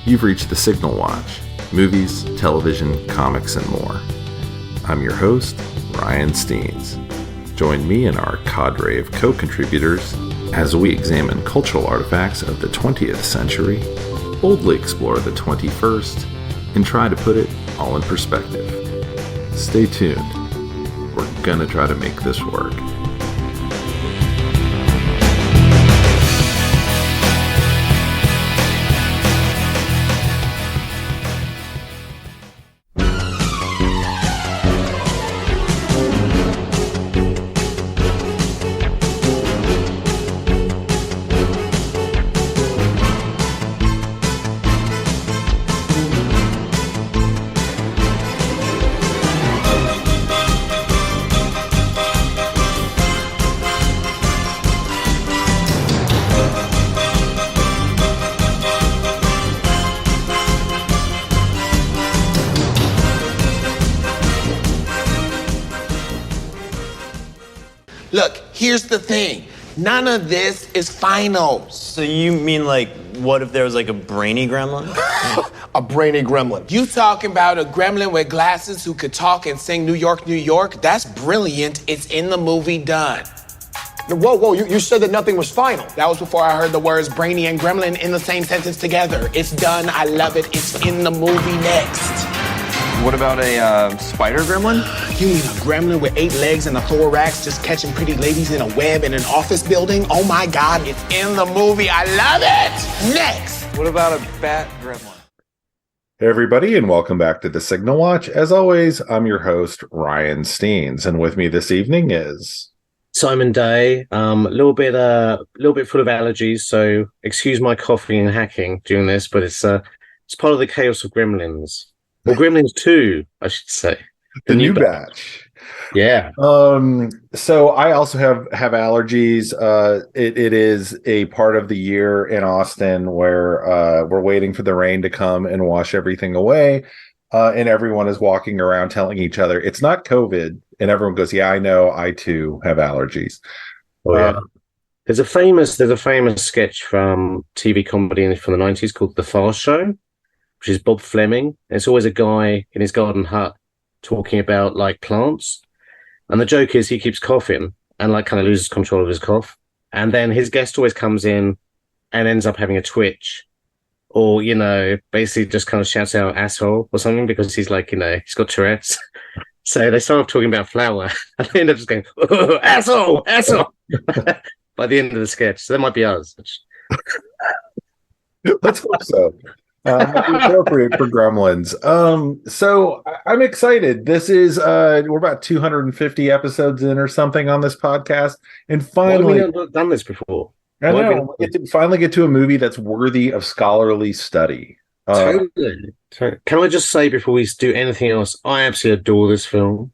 You've reached the Signal Watch, movies, television, comics, and more. I'm your host, Ryan Steens. Join me and our cadre of co-contributors as we examine cultural artifacts of the 20th century, boldly explore the 21st, and try to put it all in perspective. Stay tuned. We're gonna try to make this work. Look, here's the thing. None of this is final. So you mean, like, what if there was, like, a brainy gremlin? A brainy gremlin. You talking about a gremlin with glasses who could talk and sing New York, New York? That's brilliant. It's in the movie done. Whoa, you said that nothing was final. That was before I heard the words brainy and gremlin in the same sentence together. It's done. I love it. It's in the movie next. What about a spider gremlin? You mean a gremlin with 8 legs and a thorax just catching pretty ladies in a web in an office building? Oh my God, it's in the movie. I love it. Next. What about a bat gremlin? Hey everybody, and welcome back to the Signal Watch. As always, I'm your host, Ryan Steens, and with me this evening is Simon Day. A little bit full of allergies, so excuse my coughing and hacking during this, but it's part of the chaos of Gremlins. Well, Gremlins 2, I should say. the new batch. Yeah. So I also have allergies. It is a part of the year in Austin where we're waiting for the rain to come and wash everything away. And everyone is walking around telling each other it's not COVID. And everyone goes, yeah, I know. I too have allergies. Oh, yeah. There's a famous sketch from TV comedy from the 90s called The Fast Show, which is Bob Fleming. It's always a guy in his garden hut talking about like plants. And the joke is he keeps coughing and like kind of loses control of his cough. And then his guest always comes in and ends up having a twitch or, you know, basically just kind of shouts out asshole or something because he's like, you know, he's got Tourette's. So they start off talking about flour and they end up just going, oh, asshole. By the end of the sketch. So that might be us. Let's hope so. Appropriate for Gremlins. So I'm excited. This is we're about 250 episodes in or something on this podcast, and finally we've not done this before. I know we get to finally get to a movie that's worthy of scholarly study. Totally. Can I just say before we do anything else, I absolutely adore this film,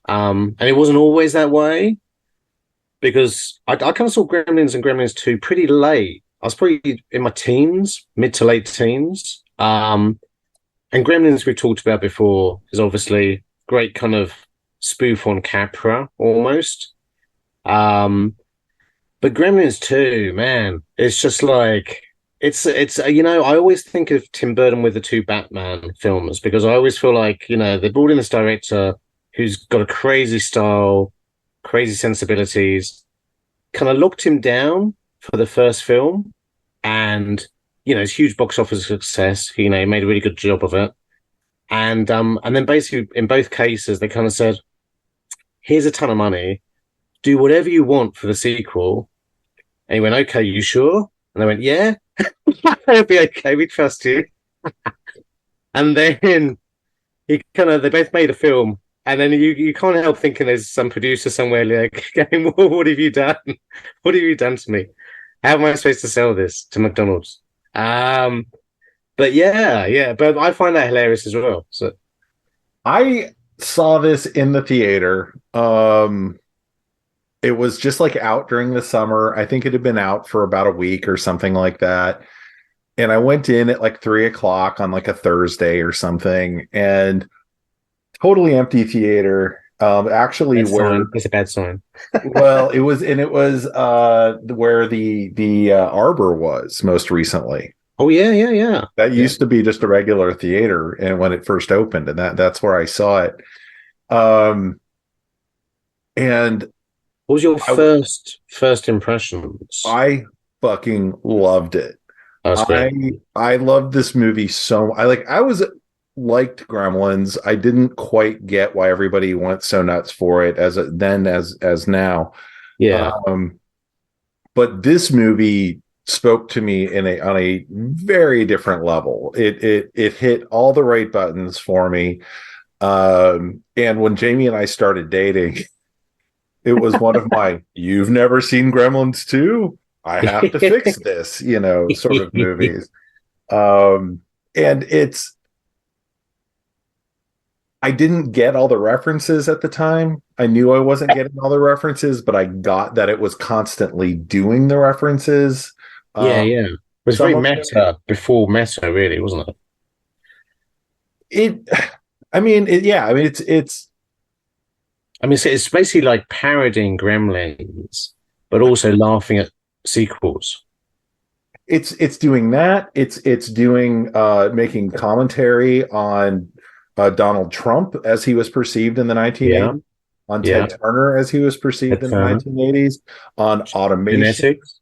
and it wasn't always that way because I kind of saw Gremlins and Gremlins 2 pretty late. I was probably in my teens, mid to late teens. And Gremlins we've talked about before is obviously great kind of spoof on Capra almost. But Gremlins 2, man, it's just like, it's you know, I always think of Tim Burton with the 2 Batman films because I always feel like, you know, they brought in this director who's got a crazy style, crazy sensibilities, kind of locked him down for the first film, and you know, it's huge box office success. You know, he made a really good job of it, and then basically in both cases they kind of said, "Here's a ton of money, do whatever you want for the sequel." And he went, "Okay, you sure?" And they went, "Yeah, it'll be okay. We trust you." And then they both made a film. And then you can't help thinking there's some producer somewhere like going, well, what have you done? What have you done to me? How am I supposed to sell this to McDonald's? But yeah. But I find that hilarious as well. So I saw this in the theater. It was just like out during the summer. I think it had been out for about a week or something like that. And I went in at like 3:00 on like a Thursday or something, and totally empty theater. Actually, where it's a bad sign. Well, it was where the Arbor was most recently. Oh yeah, yeah, yeah. That used to be just a regular theater, and when it first opened, and that's where I saw it. Um, and What was your I, first impressions? I fucking loved it. That's great. I loved this movie so. I was liked Gremlins. I didn't quite get why everybody went so nuts for it as now. Yeah, But this movie spoke to me on a very different level. It hit all the right buttons for me. And when Jamie and I started dating, it was one of my "you've never seen Gremlins 2? I have to fix this," sort of movies. And I didn't get all the references at the time. I knew I wasn't getting all the references, but I got that it was constantly doing the references. yeah, yeah. It was very Some of meta before meta, really, wasn't it? it, I mean, yeah, I mean, it's I mean, it's basically like parodying Gremlins, but also laughing at sequels. it's doing that. It's doing making commentary on Donald Trump as he was perceived in the 1980s, Yeah, on yeah. Ted Turner as he was perceived Ted in the Turner. 1980s, on automation. Genetics.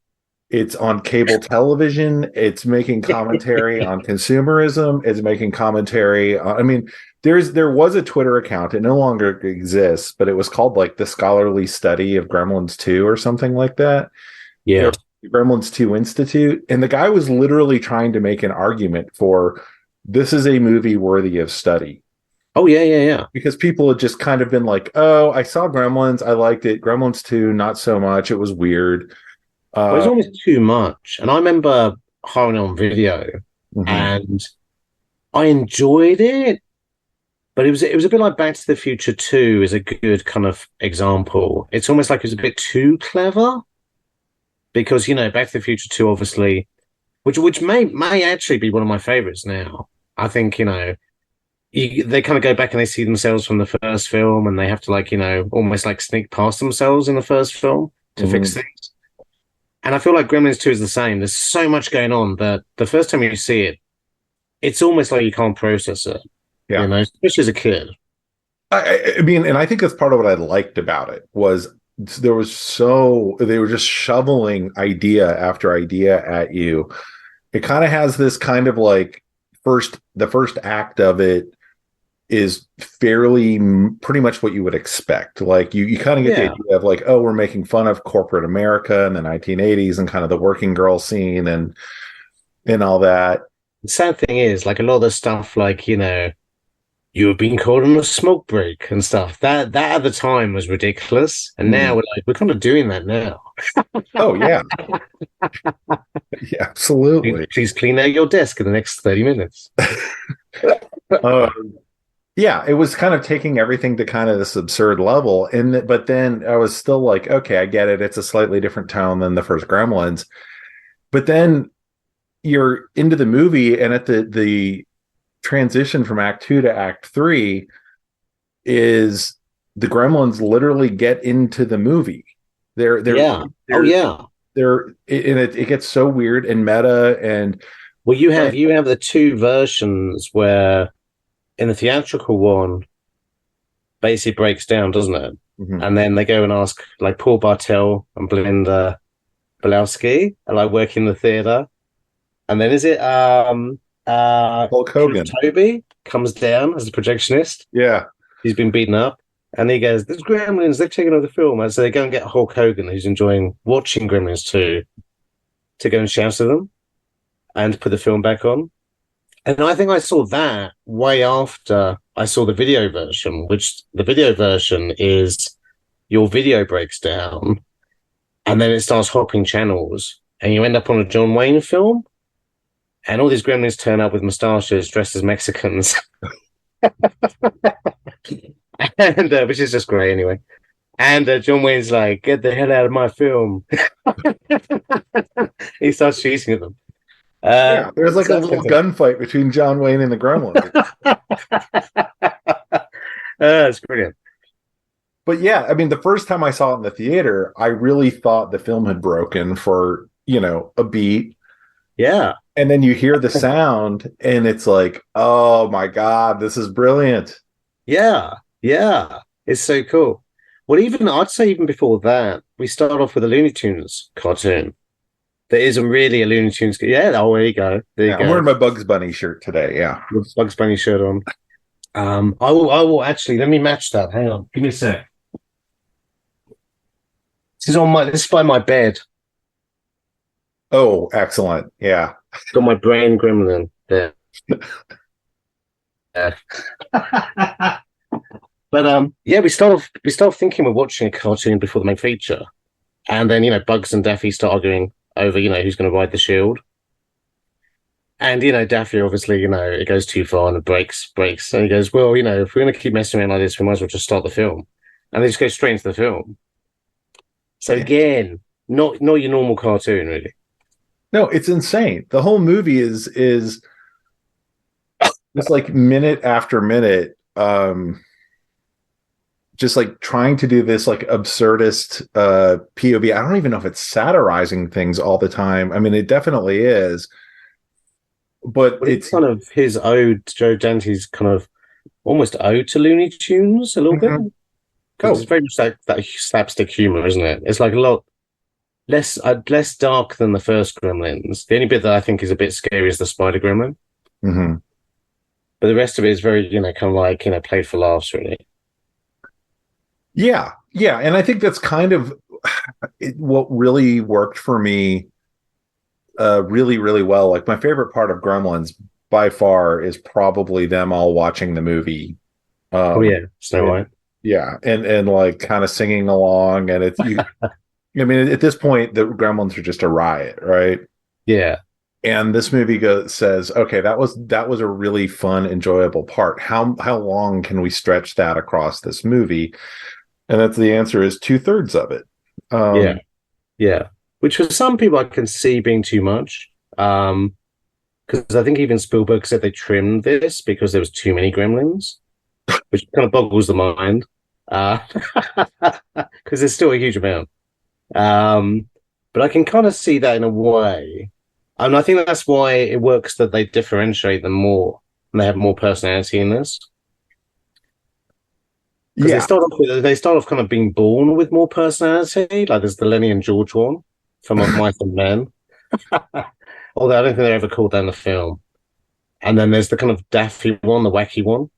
It's on cable television. It's making commentary on consumerism. It's making commentary on, I mean, there was a Twitter account. It no longer exists, but it was called like the Scholarly Study of Gremlins 2 or something like that. Yeah. Gremlins 2 Institute. And the guy was literally trying to make an argument for this is a movie worthy of study. Oh yeah, yeah, yeah. Because people had just kind of been like, oh, I saw Gremlins. I liked it. Gremlins 2, not so much. It was weird. Well, it's almost too much. And I remember hiring it on video, Mhm. and I enjoyed it, but it was a bit like Back to the Future 2 is a good kind of example. It's almost like it was a bit too clever because Back to the Future 2 obviously, which may actually be one of my favorites now. I think they kind of go back and they see themselves from the first film, and they have to almost like sneak past themselves in the first film to fix things. And I feel like Gremlins 2 is the same. There's so much going on that the first time you see it, it's almost like you can't process it. Yeah. Especially as a kid. I mean, and I think that's part of what I liked about it was they were just shoveling idea after idea at you. It kind of has this kind of like the first act of it is pretty much what you would expect. Like you kind of get the idea of like, oh, we're making fun of corporate America in the 1980s and kind of the working girl scene and all that. The sad thing is, like a lot of the stuff, like, you have been caught on a smoke break and stuff. That at the time was ridiculous. And now we're kind of doing that now. Oh yeah. Yeah, absolutely. Please clean out your desk in the next 30 minutes. Yeah, it was kind of taking everything to kind of this absurd level. But then I was still like, okay, I get it. It's a slightly different tone than the first Gremlins. But then you're into the movie, and at the transition from Act 2 to Act 3 is the Gremlins literally get into the movie. They're it gets so weird and meta. And well, you have the two versions where in the theatrical one basically breaks down, doesn't it? Mm-hmm. And then they go and ask like Paul Bartel and Belinda Belowski are like working the theater. And then is it Hulk Hogan? Toby comes down as a projectionist. Yeah. He's been beaten up. And he goes, there's Gremlins, they've taken over the film. And so they go and get Hulk Hogan, who's enjoying watching Gremlins 2, to go and shout at them and put the film back on. And I think I saw that way after I saw the video version, which the video version is your video breaks down and then it starts hopping channels and you end up on a John Wayne film and all these gremlins turn up with moustaches dressed as Mexicans. And which is just great anyway. And John Wayne's like, get the hell out of my film. He starts shooting at them. Yeah, there's like a little gunfight between John Wayne and the Gremlins. It's brilliant. But yeah, I mean, the first time I saw it in the theater, I really thought the film had broken for, a beat. Yeah. And then you hear the sound and it's like, oh my God, this is brilliant. Yeah. Yeah. It's so cool. Well, even I'd say even before that, we start off with a Looney Tunes cartoon. There isn't really a Looney Tunes. Yeah, oh, there you go. There you Yeah, go. I'm wearing my Bugs Bunny shirt today. Yeah. With Bugs Bunny shirt on. I will actually, let me match that. Hang on. Give me a sec. This is by my bed. Oh, excellent. Yeah. Got my brain gremlin there. Yeah. But yeah, we start off thinking we're watching a cartoon before the main feature. And then, Bugs and Daffy start arguing over, who's going to ride the shield. And, Daffy, obviously, it goes too far and it breaks. And he goes, well, if we're going to keep messing around like this, we might as well just start the film. And they just go straight into the film. So again, not your normal cartoon, really. No, it's insane. The whole movie is it's like minute after minute, just like trying to do this like absurdist POV. I don't even know if it's satirizing things all the time. I mean, it definitely is. But it's kind of his ode, Joe Dante's kind of almost ode to Looney Tunes a little bit. Because it's very much that slapstick humor, isn't it? It's like a lot less dark than the first Gremlins. The only bit that I think is a bit scary is the Spider Gremlin. Mm-hmm. But the rest of it is very, kind of like, played for laughs, really. Yeah. And I think that's kind of what really worked for me really, really well. Like my favorite part of Gremlins by far is probably them all watching the movie. Snow White. Yeah, and like kind of singing along, and it's I mean, at this point, the Gremlins are just a riot, right? Yeah. And this movie says, okay, that was a really fun, enjoyable part. How long can we stretch that across this movie? And that's the answer is 2/3 of it. Yeah. Which for some people I can see being too much. Because I think even Spielberg said they trimmed this because there was too many Gremlins, which kind of boggles the mind. Because there's still a huge amount. But I can kind of see that in a way. And I think that's why it works that they differentiate them more and they have more personality in this. Because they start off kind of being born with more personality. Like there's the Lenny and George one from Of Mice and Men. Although I don't think they're ever called that in the film. And then there's the kind of Daffy one, the wacky one,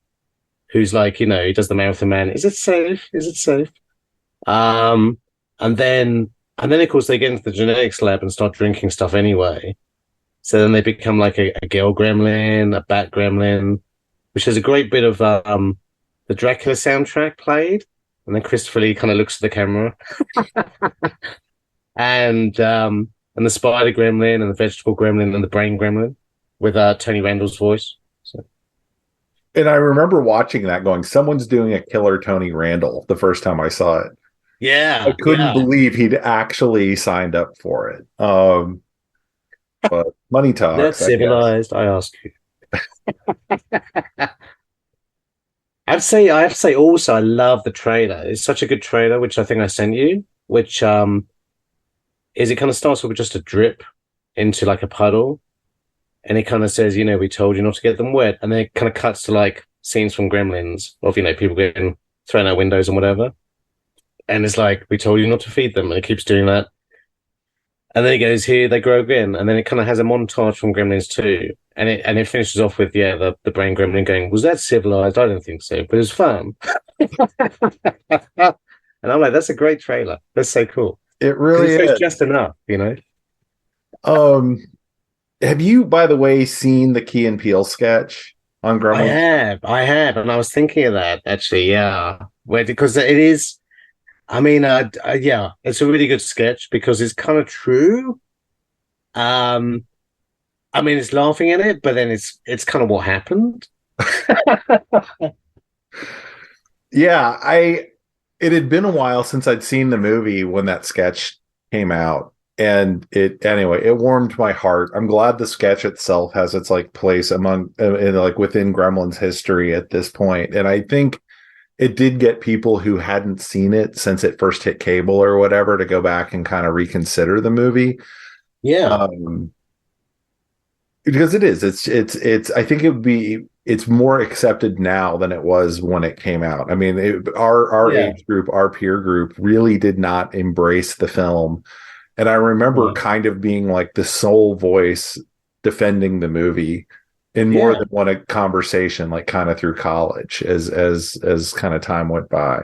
who's like, he does the Marathon Man. Is it safe? Is it safe? And then of course they get into the genetics lab and start drinking stuff anyway. So then they become like a girl gremlin, a bat gremlin, which has a great bit of the Dracula soundtrack played. And then Christopher Lee kind of looks at the camera. and the spider gremlin and the vegetable gremlin and the brain gremlin with Tony Randall's voice. So. And I remember watching that going, someone's doing a killer Tony Randall the first time I saw it. Yeah. I couldn't believe he'd actually signed up for it. But money talks. That's civilized, I ask you. I have to say also, I love the trailer. It's such a good trailer, which I think I sent you, which is it kind of starts with just a drip into like a puddle. And it kind of says, we told you not to get them wet. And then it kind of cuts to like scenes from Gremlins of, people getting thrown out windows and whatever. And it's like, we told you not to feed them. And it keeps doing that. And then it goes, here they grow again. And then it kind of has a montage from Gremlins 2. And it finishes off with, the brain gremlin going, was that civilized? I don't think so, but it was fun. And I'm like, that's a great trailer. That's so cool. It really is. Just enough, Have you, by the way, seen the Key and Peele sketch on Gremlins? I have. And I was thinking of that, actually, yeah. Because it is, it's a really good sketch because it's kind of true. It's laughing at it, but then it's kind of what happened. Yeah, it had been a while since I'd seen the movie when that sketch came out. And it warmed my heart. I'm glad the sketch itself has its like place within Gremlins history at this point. And I think it did get people who hadn't seen it since it first hit cable or whatever to go back and kind of reconsider the movie. Yeah. because it is. It's. I think it would be. It's more accepted now than it was when it came out. I mean, our age group, our peer group, really did not embrace the film, and I remember kind of being like the sole voice defending the movie in more than one conversation, like kind of through college, as kind of time went by.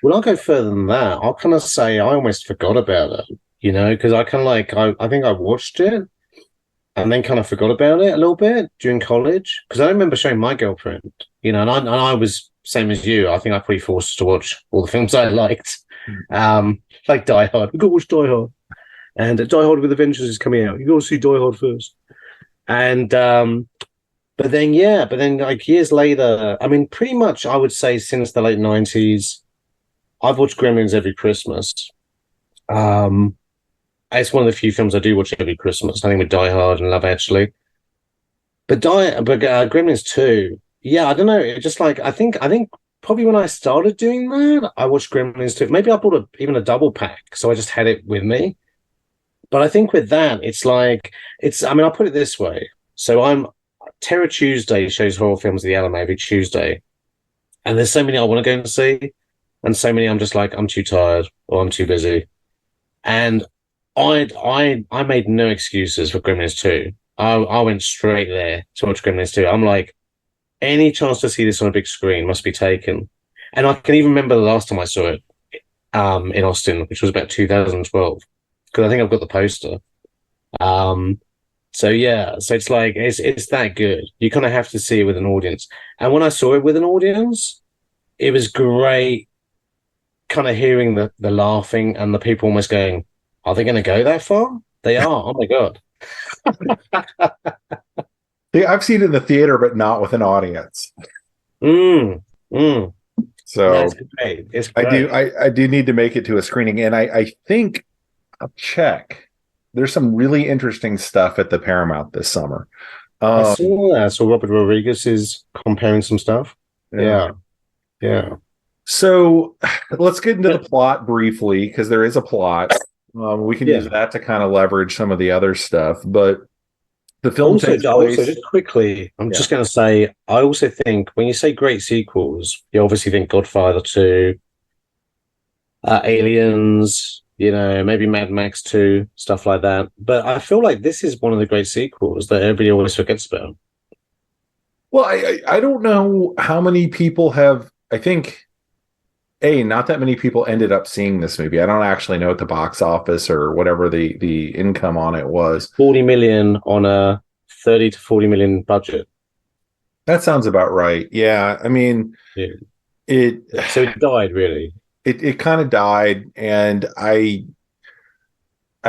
Well, I'll go further than that. I'll kind of say I almost forgot about it, because I kind of I think I watched it and then kind of forgot about it a little bit during college because I remember showing my girlfriend, and I was same as you. I think I probably forced her to watch all the films I liked, like Die Hard. You got to watch Die Hard, and Die Hard with Avengers is coming out. You got to see Die Hard first, and but then like years later, I mean, pretty much I would say since the late 90s. I've watched Gremlins every Christmas. It's one of the few films I do watch every Christmas. I think with Die Hard and Love Actually. But Gremlins 2, I don't know. It just like I think probably when I started doing that, I watched Gremlins 2. Maybe I bought even a double pack, so I just had it with me. But I think with that, I'll put it this way. So Terror Tuesday shows horror films at the Alamo every Tuesday. And there's so many I want to go and see. And so many I'm just like, I'm too tired or I'm too busy. And I made no excuses for Gremlins 2. I went straight there to watch Gremlins 2. I'm like, any chance to see this on a big screen must be taken. And I can even remember the last time I saw it in Austin, which was about 2012, because I think I've got the poster. So it's like, it's that good. You kind of have to see it with an audience. And when I saw it with an audience, it was great. Kind of hearing the laughing and the people almost going, are they going to go that far? They are. Oh my God. Yeah, I've seen it in the theater, but not with an audience. So that's great. It's great. I do need to make it to a screening, and I think I'll check. There's some really interesting stuff at the Paramount this summer. I saw that. So Robert Rodriguez is comparing some stuff. Yeah. So let's get into the plot briefly, because there is a plot. We can use that to kind of leverage some of the other stuff. But the film also just quickly, I'm just going to say, I also think when you say great sequels, you obviously think Godfather 2, Aliens, maybe Mad Max 2, stuff like that. But I feel like this is one of the great sequels that everybody always forgets about. Well, I don't know how many people have. I think. Not that many people ended up seeing this movie. I don't actually know what the box office or whatever the income on it was. 40 million on a 30 to 40 million budget. That sounds about right. Yeah. I mean, so it died really. It kind of died, and I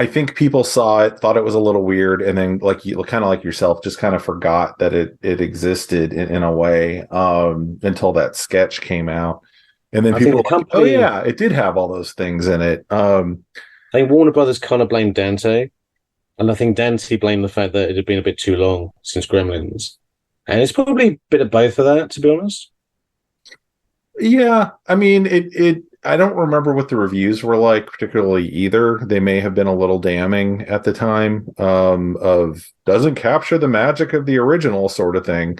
think people saw it, thought it was a little weird, and then kind of like yourself, just kind of forgot that it existed in a way until that sketch came out. And then people were like, oh yeah, it did have all those things in it. I think Warner Brothers kind of blamed Dante. And I think Dante blamed the fact that it had been a bit too long since Gremlins. And it's probably a bit of both of that, to be honest. Yeah. I mean, I don't remember what the reviews were like particularly either. They may have been a little damning at the time of doesn't capture the magic of the original sort of thing.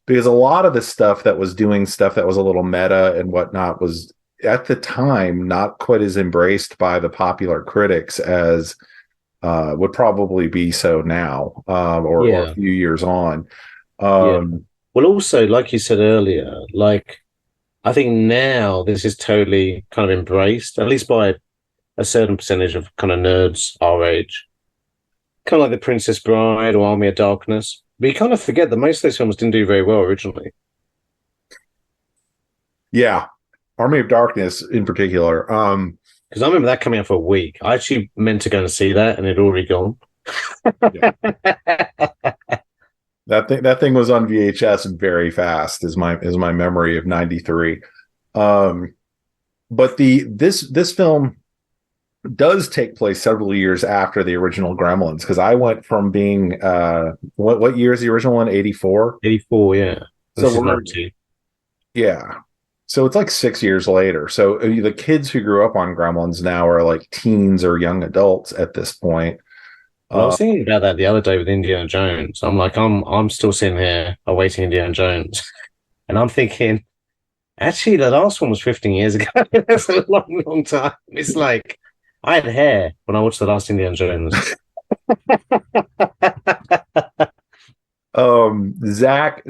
Because a lot of the stuff that was doing stuff that was a little meta and whatnot was at the time not quite as embraced by the popular critics as would probably be so now or a few years on. Well, also, like you said earlier, I think now this is totally kind of embraced, at least by a certain percentage of kind of nerds our age. Kind of like The Princess Bride or Army of Darkness. But you kind of forget that most of those films didn't do very well originally. Yeah. Army of Darkness in particular. Because I remember that coming out for a week. I actually meant to go and see that, and it had already gone. That thing was on VHS very fast is my memory of 93. But this film does take place several years after the original Gremlins, because I went from being what year is the original one? 84? 84, yeah. So so it's like 6 years later. So the kids who grew up on Gremlins now are like teens or young adults at this point. And I was thinking about that the other day with Indiana Jones. I'm still sitting here awaiting Indiana Jones, and I'm thinking, actually, the last one was 15 years ago. That's a long, long time. It's like I had hair when I watched the last Indiana Jones. Zach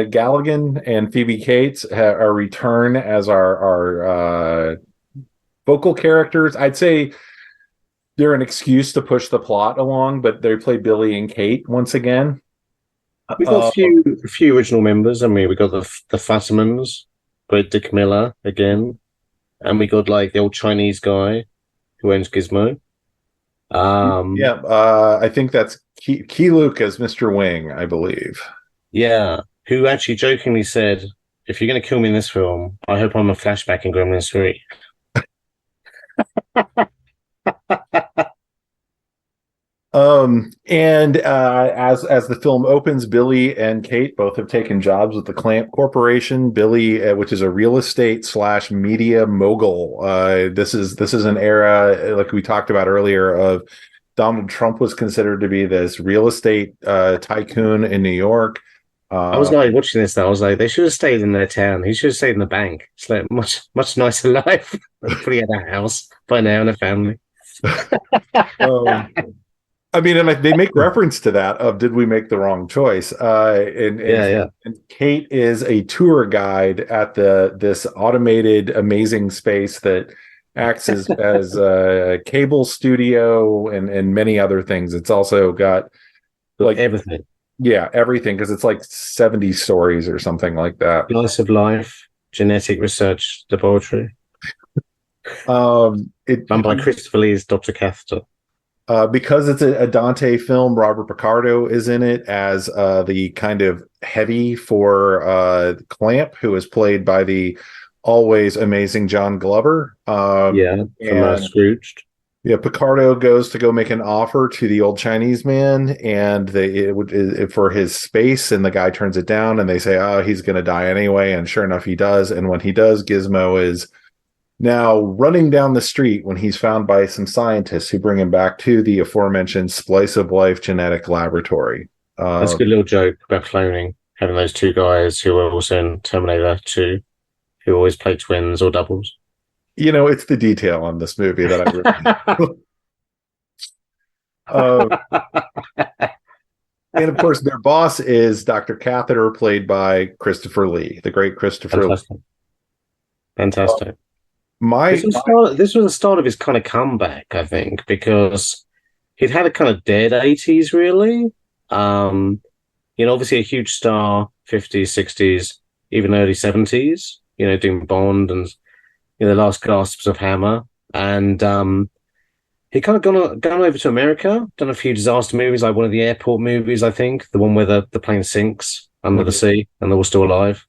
Galligan and Phoebe Cates are return as our vocal characters. I'd say they're an excuse to push the plot along, but they play Billy and Kate once again. We've got a few original members. I mean, we got the Fattermans, great Dick Miller again, and we got like the old Chinese guy who owns Gizmo. I think that's Key Luke as Mr. Wing, I believe. Yeah, who actually jokingly said, "If you're going to kill me in this film, I hope I'm a flashback in Gremlins 3." As the film opens, Billy and Kate both have taken jobs with the Clamp Corporation. Billy, which is a real estate / media mogul. This is an era, like we talked about earlier, of Donald Trump was considered to be this real estate tycoon in New York. I was like watching this. I was like, they should have stayed in their town. He should have stayed in the bank. It's like much nicer life. Putting at a house by now and a family. I mean, and they make reference to that of did we make the wrong choice? And Kate is a tour guide at this automated amazing space that acts as a cable studio and many other things. It's also got like everything. Yeah, everything, because it's like 70 stories or something like that. Slice of Life, genetic research laboratory. Run by Christopher Lee's Dr. Catheter. Because it's a Dante film, Robert Picardo is in it as the kind of heavy for Clamp, who is played by the always amazing John Glover. From Scrooged. Yeah, Picardo goes to go make an offer to the old Chinese man, and for his space, and the guy turns it down, and they say, "Oh, he's going to die anyway," and sure enough, he does. And when he does, Gizmo is now running down the street when he's found by some scientists who bring him back to the aforementioned Slice of Life genetic laboratory. That's a good little joke about cloning, having those two guys who were also in Terminator 2, who always play twins or doubles. You know, it's the detail on this movie that I really... And of course, their boss is Dr. Catheter, played by Christopher Lee, the great Christopher Lee. Fantastic. This was the start of his kind of comeback, I think, because he'd had a kind of dead 80s, really. Obviously a huge star, 50s, 60s, even early 70s, doing Bond and the last gasps of Hammer. And he kind of gone over to America, done a few disaster movies, like one of the airport movies, I think, the one where the plane sinks under the sea and they're all still alive.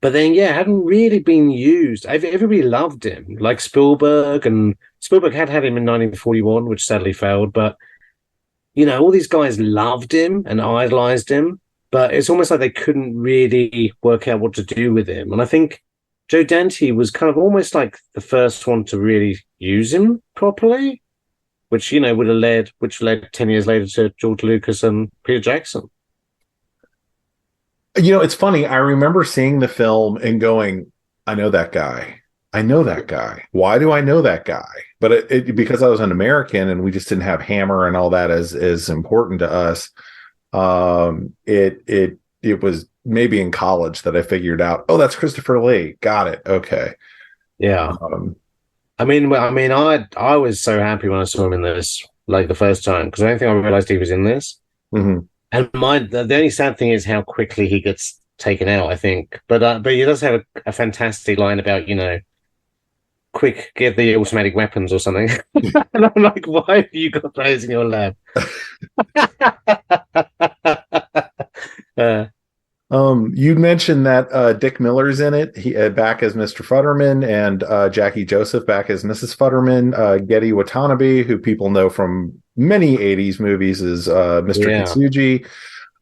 But then, hadn't really been used. Everybody loved him, like Spielberg, and Spielberg had him in 1941, which sadly failed. But, all these guys loved him and idolized him, but it's almost like they couldn't really work out what to do with him. And I think Joe Dante was kind of almost like the first one to really use him properly, which, led 10 years later to George Lucas and Peter Jackson. It's funny. I remember seeing the film and going, I know that guy. Why do I know that guy? But because I was an American and we just didn't have Hammer and all that as important to us. It was maybe in college that I figured out, oh, that's Christopher Lee. Got it. Okay. Yeah. I was so happy when I saw him in this, like the first time, because I don't think I realized he was in this. Mm-hmm. And the only sad thing is how quickly he gets taken out, I think. But he does have a fantastic line about, quick, get the automatic weapons or something. And I'm like, why have you got those in your lab? You mentioned that Dick Miller's in it. He back as Mr. Futterman, and Jackie Joseph back as Mrs. Futterman. Getty Watanabe, who people know from many 80s movies, is Mr. Kitsuji.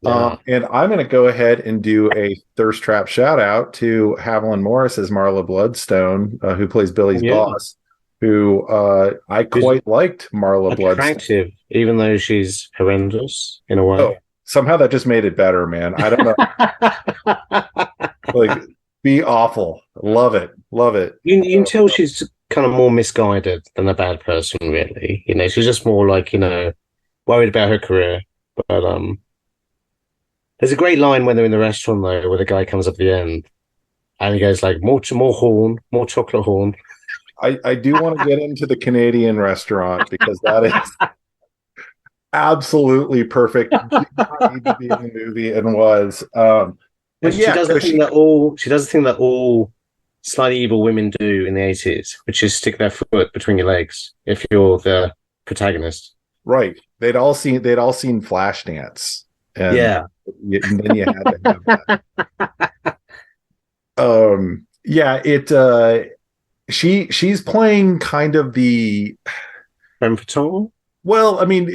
And I'm going to go ahead and do a thirst trap shout out to Haviland Morris as Marla Bloodstone, who plays Billy's boss. who I quite liked Marla Bloodstone. Attractive, even though she's horrendous in a way. Oh, somehow that just made it better, man. I don't know. Like, be awful. Love it. Love it. You can tell she's kind of more misguided than a bad person, really. You know, she's just more like, you know, worried about her career. But there's a great line when they're in the restaurant, though, where the guy comes up at the end and he goes like, more horn, more chocolate horn. I do want to get into the Canadian restaurant because that is absolutely perfect. Did not need to be in the movie and was. But She yeah, does the thing that all slightly evil women do in the 80s, which is stick their foot between your legs if you're the protagonist. right. They'd all seen Flashdance. And Yeah. and then you had to have that. She's playing kind of the Femme fatale? well, I mean,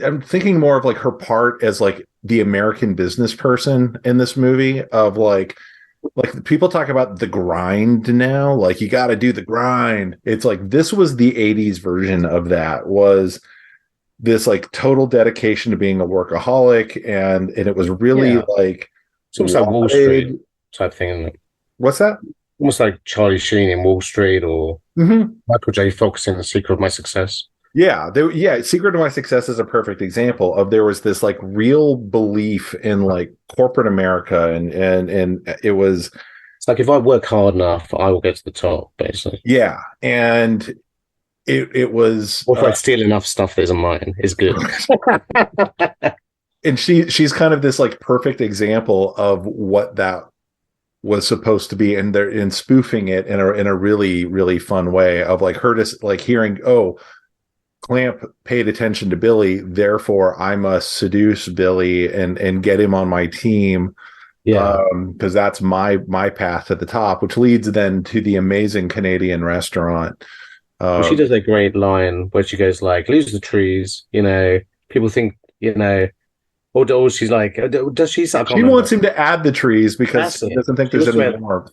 I'm thinking more of like her part as like the American business person in this movie of like people talk about the grind now, like you got to do the grind. It's like this was the 80s version of that, was this like total dedication to being a workaholic, and it was really like it's almost like Wall Street type thing, isn't it? What's that? Almost like Charlie Sheen in Wall Street or Michael J. Fox in The Secret of My Success. Yeah, Secret of My Success is a perfect example of there was this like real belief in like corporate America, and it was it's like if I work hard enough, I will get to the top, basically. Yeah, and it was or if I steal enough stuff that isn't mine, is good. And she's kind of this like perfect example of what that was supposed to be, and they're in spoofing it in a really, really fun way of like her just like hearing, oh, Clamp paid attention to Billy, therefore I must seduce Billy and get him on my team. Yeah, because that's my path to the top, which leads then to the amazing Canadian restaurant. She does a great line where she goes like, "Lose the trees," you know. People think, you know, or she's like, does she? She wants him to add the trees because she doesn't think there's any warmth.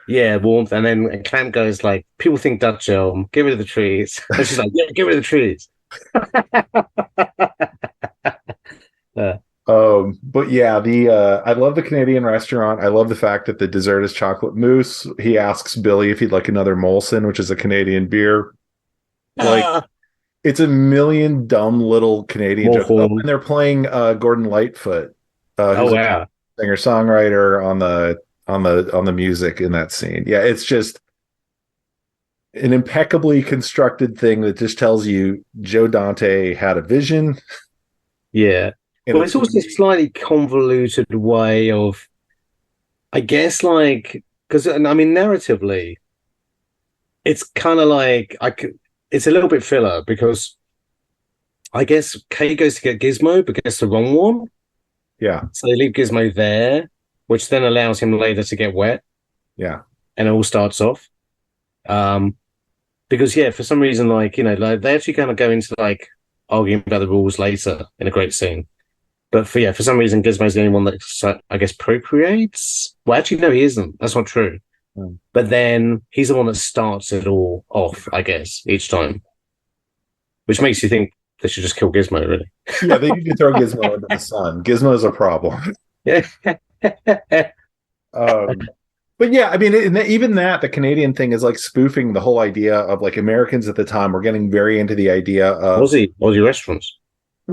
Yeah, warmth. And then Clamp goes like, people think Dutch elm, get rid of the trees. And she's like, yeah, get rid of the trees. But yeah, I love the Canadian restaurant. I love the fact that the dessert is chocolate mousse. He asks Billy if he'd like another Molson, which is a Canadian beer. Like, it's a million dumb little Canadian jokes. And they're playing Gordon Lightfoot, who's a singer-songwriter on the music in that scene. Yeah, it's just an impeccably constructed thing that just tells you Joe Dante had a vision. Yeah. Well, it's also a slightly convoluted way of, I guess, like, because I mean, narratively, it's kind of like it's a little bit filler because I guess Kay goes to get Gizmo, but gets the wrong one. Yeah. So they leave Gizmo there, which then allows him later to get wet. Yeah. And it all starts off. Because, yeah, for some reason, like, you know, like they actually kind of go into like arguing about the rules later in a great scene. But for some reason, Gizmo's the only one that, I guess, procreates. Well, actually, no, he isn't. That's not true. But then he's the one that starts it all off, I guess, each time. Which makes you think they should just kill Gizmo, really. Yeah, they need to throw Gizmo into the sun. Gizmo's a problem. Yeah. But yeah, I mean, even the Canadian thing is like spoofing the whole idea of like Americans at the time were getting very into the idea of Aussie restaurants.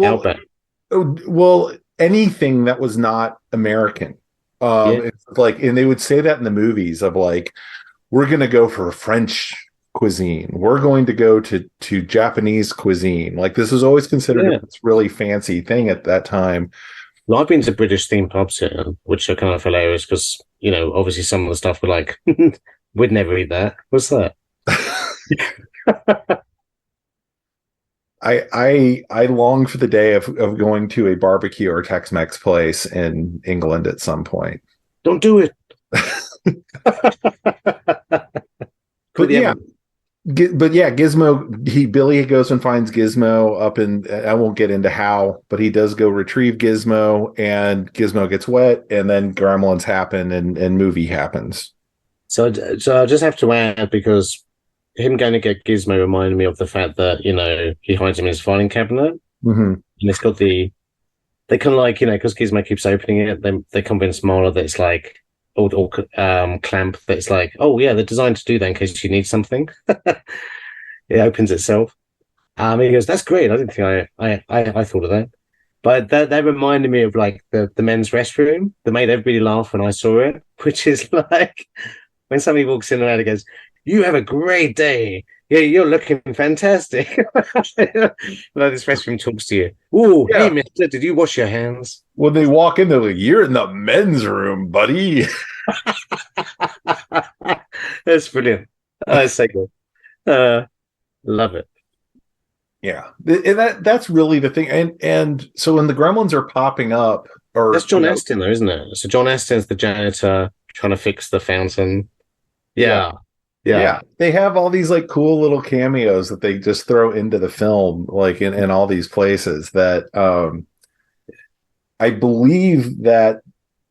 Outback. Well, anything that was not American. It's like, and they would say that in the movies of like, we're going to go for French cuisine. We're going to go to Japanese cuisine. Like this was always considered this really fancy thing at that time. Well, I've been to British themed pubs here, which are kind of hilarious because, you know, obviously some of the stuff we're like, we'd never eat that. What's that? I long for the day of going to a barbecue or Tex-Mex place in England at some point. Don't do it. But yeah, Gizmo. Billy goes and finds Gizmo up in. I won't get into how, but he does go retrieve Gizmo, and Gizmo gets wet, and then gremlins happen, and movie happens. So I just have to add because him going to get Gizmo reminded me of the fact that, he hides him in his filing cabinet. Mm-hmm. And it's got they kind of like, because Gizmo keeps opening it, they convince Marla that it's like, or Clamp, that it's like, oh yeah, they're designed to do that in case you need something. It opens itself. He goes, that's great. I didn't think I thought of that. But that reminded me of like the men's restroom that made everybody laugh when I saw it, which is like when somebody walks in and out and goes, you have a great day. Yeah, you're looking fantastic. Like this restroom talks to you. Ooh, Yeah. hey, mister, did you wash your hands? When they walk in, they're like, "You're in the men's room, buddy." That's brilliant. Oh, that's so good. Love it. Yeah, and that's really the thing. And so when the gremlins are popping up, or That's John Astin, though, isn't it? So John Astin's the janitor trying to fix the fountain. Yeah. they have all these like cool little cameos that they just throw into the film, like in all these places that I believe that.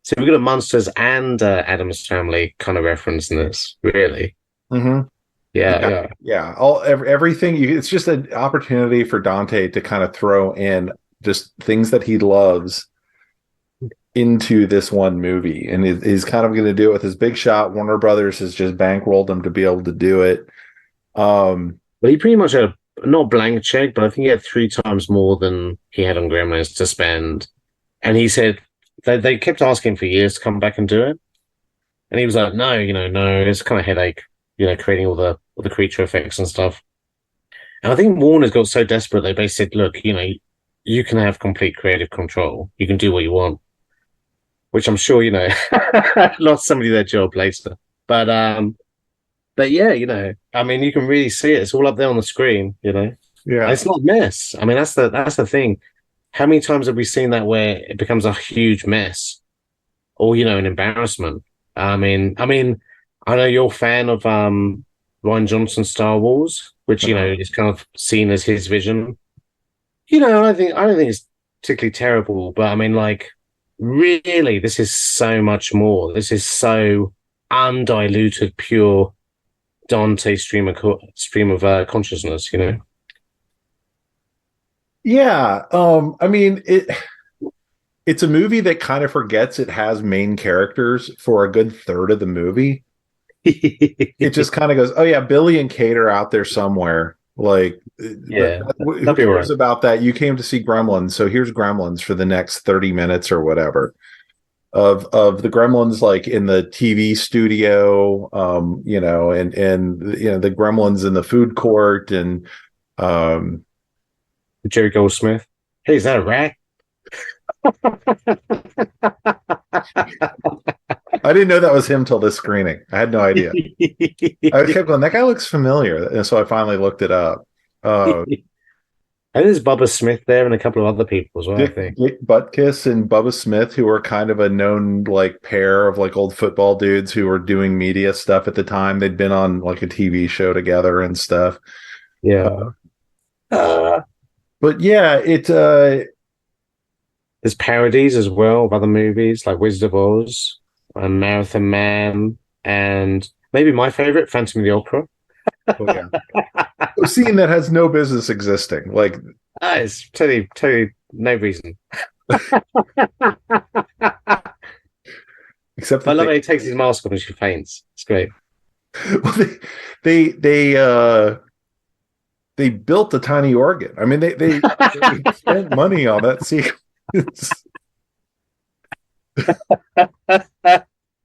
So we've got a Monsters and Addams Family kind of reference in this, really. Mm-hmm. Yeah. Everything. It's just an opportunity for Dante to kind of throw in just things that he loves into this one movie, and he's kind of going to do it with his big shot. Warner Brothers has just bankrolled him to be able to do it. But he pretty much had a not blank check, but I think he had 3 times more than he had on Gremlins to spend. And he said they kept asking for years to come back and do it, and he was like, no, it's kind of headache, creating all the creature effects and stuff. And I think Warner's got so desperate they basically said, look, you can have complete creative control. You can do what you want. Which I'm sure, lost somebody their job later. But yeah, I mean, you can really see it. It's all up there on the screen, Yeah, And it's not a mess. I mean, that's the thing. How many times have we seen that where it becomes a huge mess, or an embarrassment? I mean, I know you're a fan of Rian Johnson's Star Wars, which is kind of seen as his vision. I don't think it's particularly terrible, but I mean, like, really, this is so much more. This is so undiluted, pure Dante stream of consciousness. Yeah. I mean, it's a movie that kind of forgets it has main characters for a good third of the movie. It just kind of goes, oh yeah, Billy and Kate are out there somewhere. Like, who cares about that? You came to see Gremlins, so here's Gremlins for the next 30 minutes or whatever of the Gremlins, like in the TV studio, and the Gremlins in the food court, and Jerry Goldsmith. Hey, is that a rat? I didn't know that was him till this screening. I had no idea. I kept going, that guy looks familiar. And so I finally looked it up. And there's Bubba Smith there and a couple of other people as well, I think. Dick Butkus and Bubba Smith, who were kind of a known like pair of like old football dudes who were doing media stuff at the time. They'd been on like a TV show together and stuff. Yeah. But yeah, there's parodies as well of other movies like Wizard of Oz and Marathon Man, and maybe my favorite, Phantom of the Opera. Oh, yeah. A scene that has no business existing. Like, it's totally no reason. Except I love how he takes his mask off and she faints. It's great. Well, they built a tiny organ. I mean, they spent money on that sequence.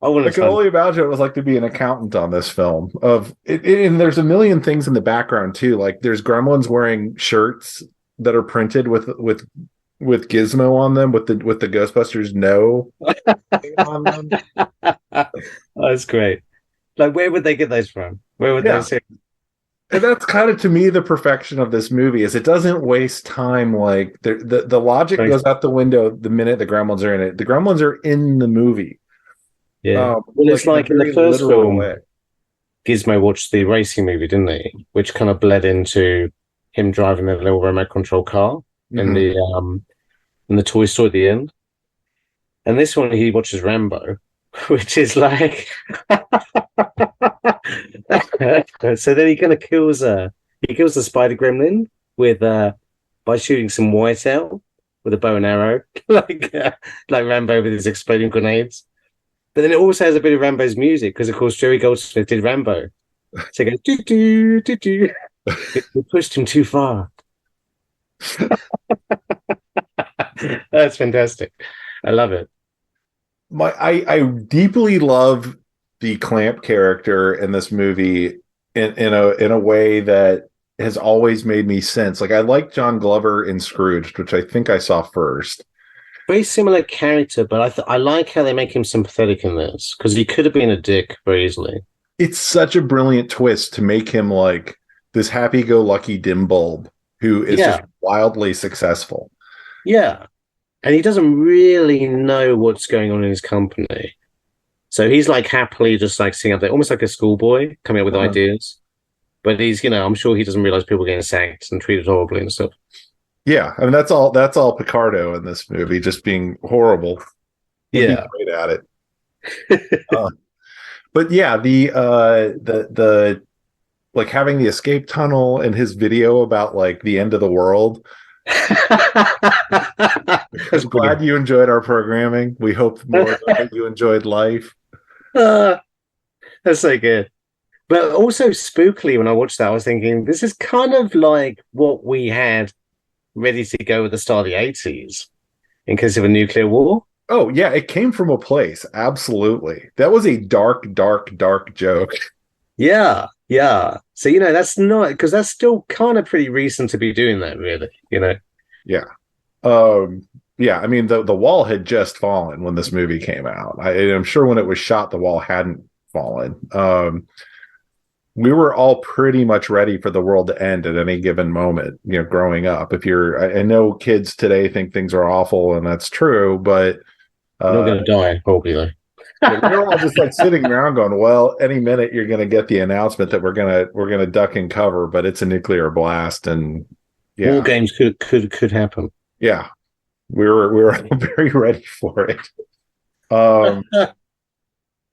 I can only imagine what it was like to be an accountant on this film. And there's a million things in the background too. Like there's Gremlins wearing shirts that are printed with Gizmo on them, with the Ghostbusters no on them. That's great. Like, where would they get those from? Where would they see? And that's kind of, to me, the perfection of this movie is it doesn't waste time. Like the logic goes out the window the minute the Gremlins are in it. The Gremlins are in the movie. Yeah. Well, it's like in the first film, Gizmo watched the racing movie, didn't he? Which kind of bled into him driving the little remote control car in the toy store at the end. And this one, he watches Rambo, which is like So then he kind of kills he kills the spider gremlin with by shooting some white out with a bow and arrow, like Rambo with his exploding grenades. But then it also has a bit of Rambo's music because, of course, Jerry Goldsmith did Rambo. So it goes doo doo doo doo. We pushed him too far. That's fantastic. I love it. I deeply love the Clamp character in this movie in a way that has always made me sense. Like I like John Glover in Scrooge, which I think I saw first. Very similar character, but I like how they make him sympathetic in this because he could have been a dick very easily. It's such a brilliant twist to make him like this happy-go-lucky dim bulb who is just wildly successful. Yeah. And he doesn't really know what's going on in his company. So he's like happily just like sitting up there, almost like a schoolboy coming up with ideas. But he's, I'm sure he doesn't realize people are getting sacked and treated horribly and stuff. Yeah. I mean, that's all Picardo in this movie, just being horrible. Yeah. Great at it. But yeah, the like having the escape tunnel and his video about like the end of the world. I'm glad you enjoyed our programming. We hope more that you enjoyed life. That's so good. But also spookily, when I watched that, I was thinking, this is kind of like what we had ready to go at the start of the 80s in case of a nuclear war. Oh, yeah, it came from a place. Absolutely. That was a dark, dark, dark joke. Yeah, yeah. So, that's not, because that's still kind of pretty recent to be doing that, really, Yeah. Yeah, I mean, the wall had just fallen when this movie came out. I'm sure when it was shot, the wall hadn't fallen. We were all pretty much ready for the world to end at any given moment, growing up. I know kids today think things are awful, and that's true, but you're not going to die, hopefully, though. We're all just like sitting around going, well, any minute you're going to get the announcement that we're going to duck and cover, but it's a nuclear blast, and all games could happen. Yeah, we were very ready for it. And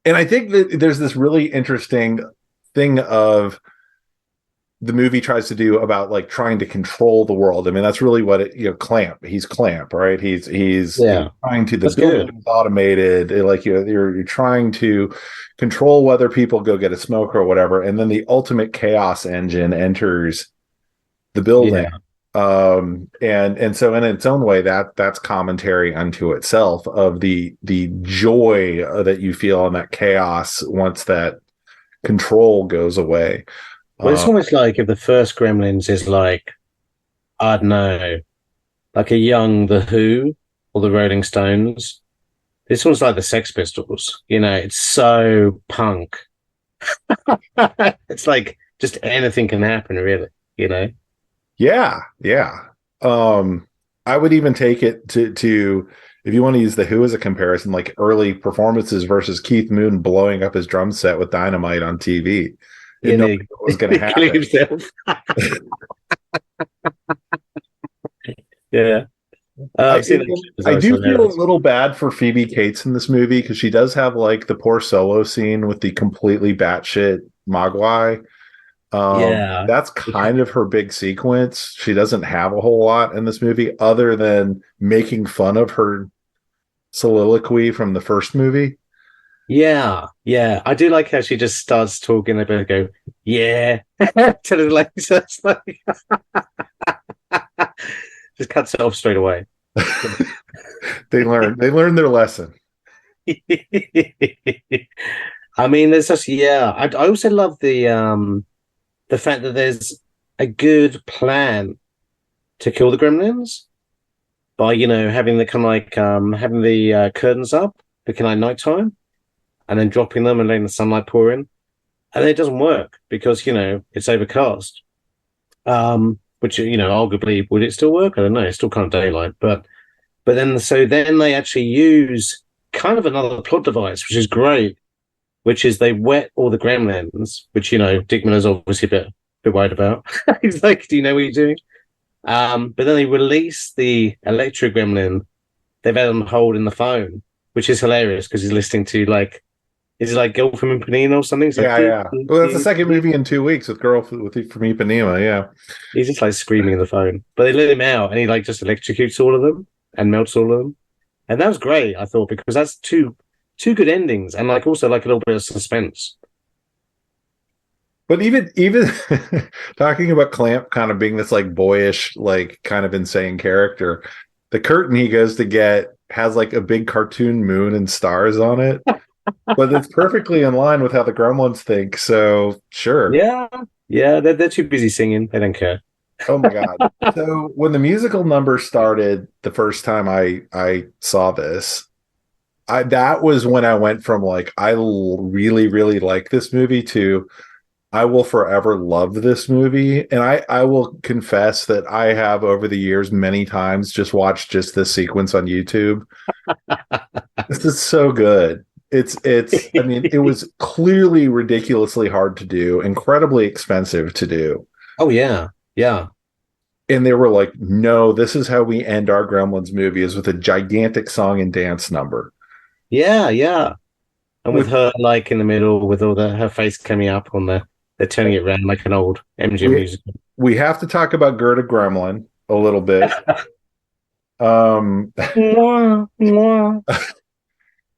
I think that there's this really interesting thing of the movie tries to do about like trying to control the world. I mean, that's really what Clamp. He's Clamp, right? He's trying to. The building is automated. Like you're trying to control whether people go get a smoke or whatever, and then the ultimate chaos engine enters the building. Yeah. And so in its own way, that's commentary unto itself of the joy that you feel in that chaos once that control goes away. Well, it's almost like if the first Gremlins is like, I don't know, like a young The Who or the Rolling Stones. This one's like the Sex Pistols. It's so punk. It's like just anything can happen, really. Yeah. I would even take it to if you want to use The Who as a comparison, like early performances versus Keith Moon blowing up his drum set with dynamite on TV. You know what was going to happen. Yeah. I do feel a little bad for Phoebe Cates in this movie because she does have like the poor solo scene with the completely batshit Mogwai. That's kind of her big sequence. She doesn't have a whole lot in this movie other than making fun of her soliloquy from the first movie. Yeah. I do like how she just starts talking. They both go, yeah, to the legs. It's like just cuts it off straight away. They learn their lesson. I mean, there's just I also love the fact that there's a good plan to kill the gremlins by having the kind of like having the curtains up, looking like nighttime, and then dropping them and letting the sunlight pour in, and it doesn't work because it's overcast. Which arguably would it still work? I don't know. It's still kind of daylight, but then they actually use kind of another plot device, which is great. Which is they wet all the gremlins, which Dickman is obviously a bit worried about. He's like, "Do you know what you're doing?" But then they release the electric gremlin. They've had him hold in the phone, which is hilarious because he's listening to like Is it like Girl from Ipanema or something? It's like, Yeah. Well, that's the second movie in 2 weeks with Girl from Ipanema. Yeah. He's just like screaming in the phone, but they let him out, and he like just electrocutes all of them and melts all of them, and that was great. I thought because that's two good endings, and like also like a little bit of suspense. But even talking about Clamp kind of being this like boyish, like kind of insane character, the curtain he goes to get has like a big cartoon moon and stars on it. But it's perfectly in line with how the Gremlins think. So sure. Yeah, yeah, they're too busy singing. They don't care. Oh my God. So when the musical number started the first time I saw this, that was when I went from like really, really like this movie to I will forever love this movie. And I will confess that I have over the years many times just watched just this sequence on YouTube. This is so good. It's I mean, it was clearly ridiculously hard to do, incredibly expensive to do. Oh yeah, yeah. And they were like, no, this is how we end our Gremlins movie is with a gigantic song and dance number. Yeah, yeah. And with her like in the middle with all her face coming up on they're turning it around like an old MGM music. We have to talk about Gerda Gremlin a little bit.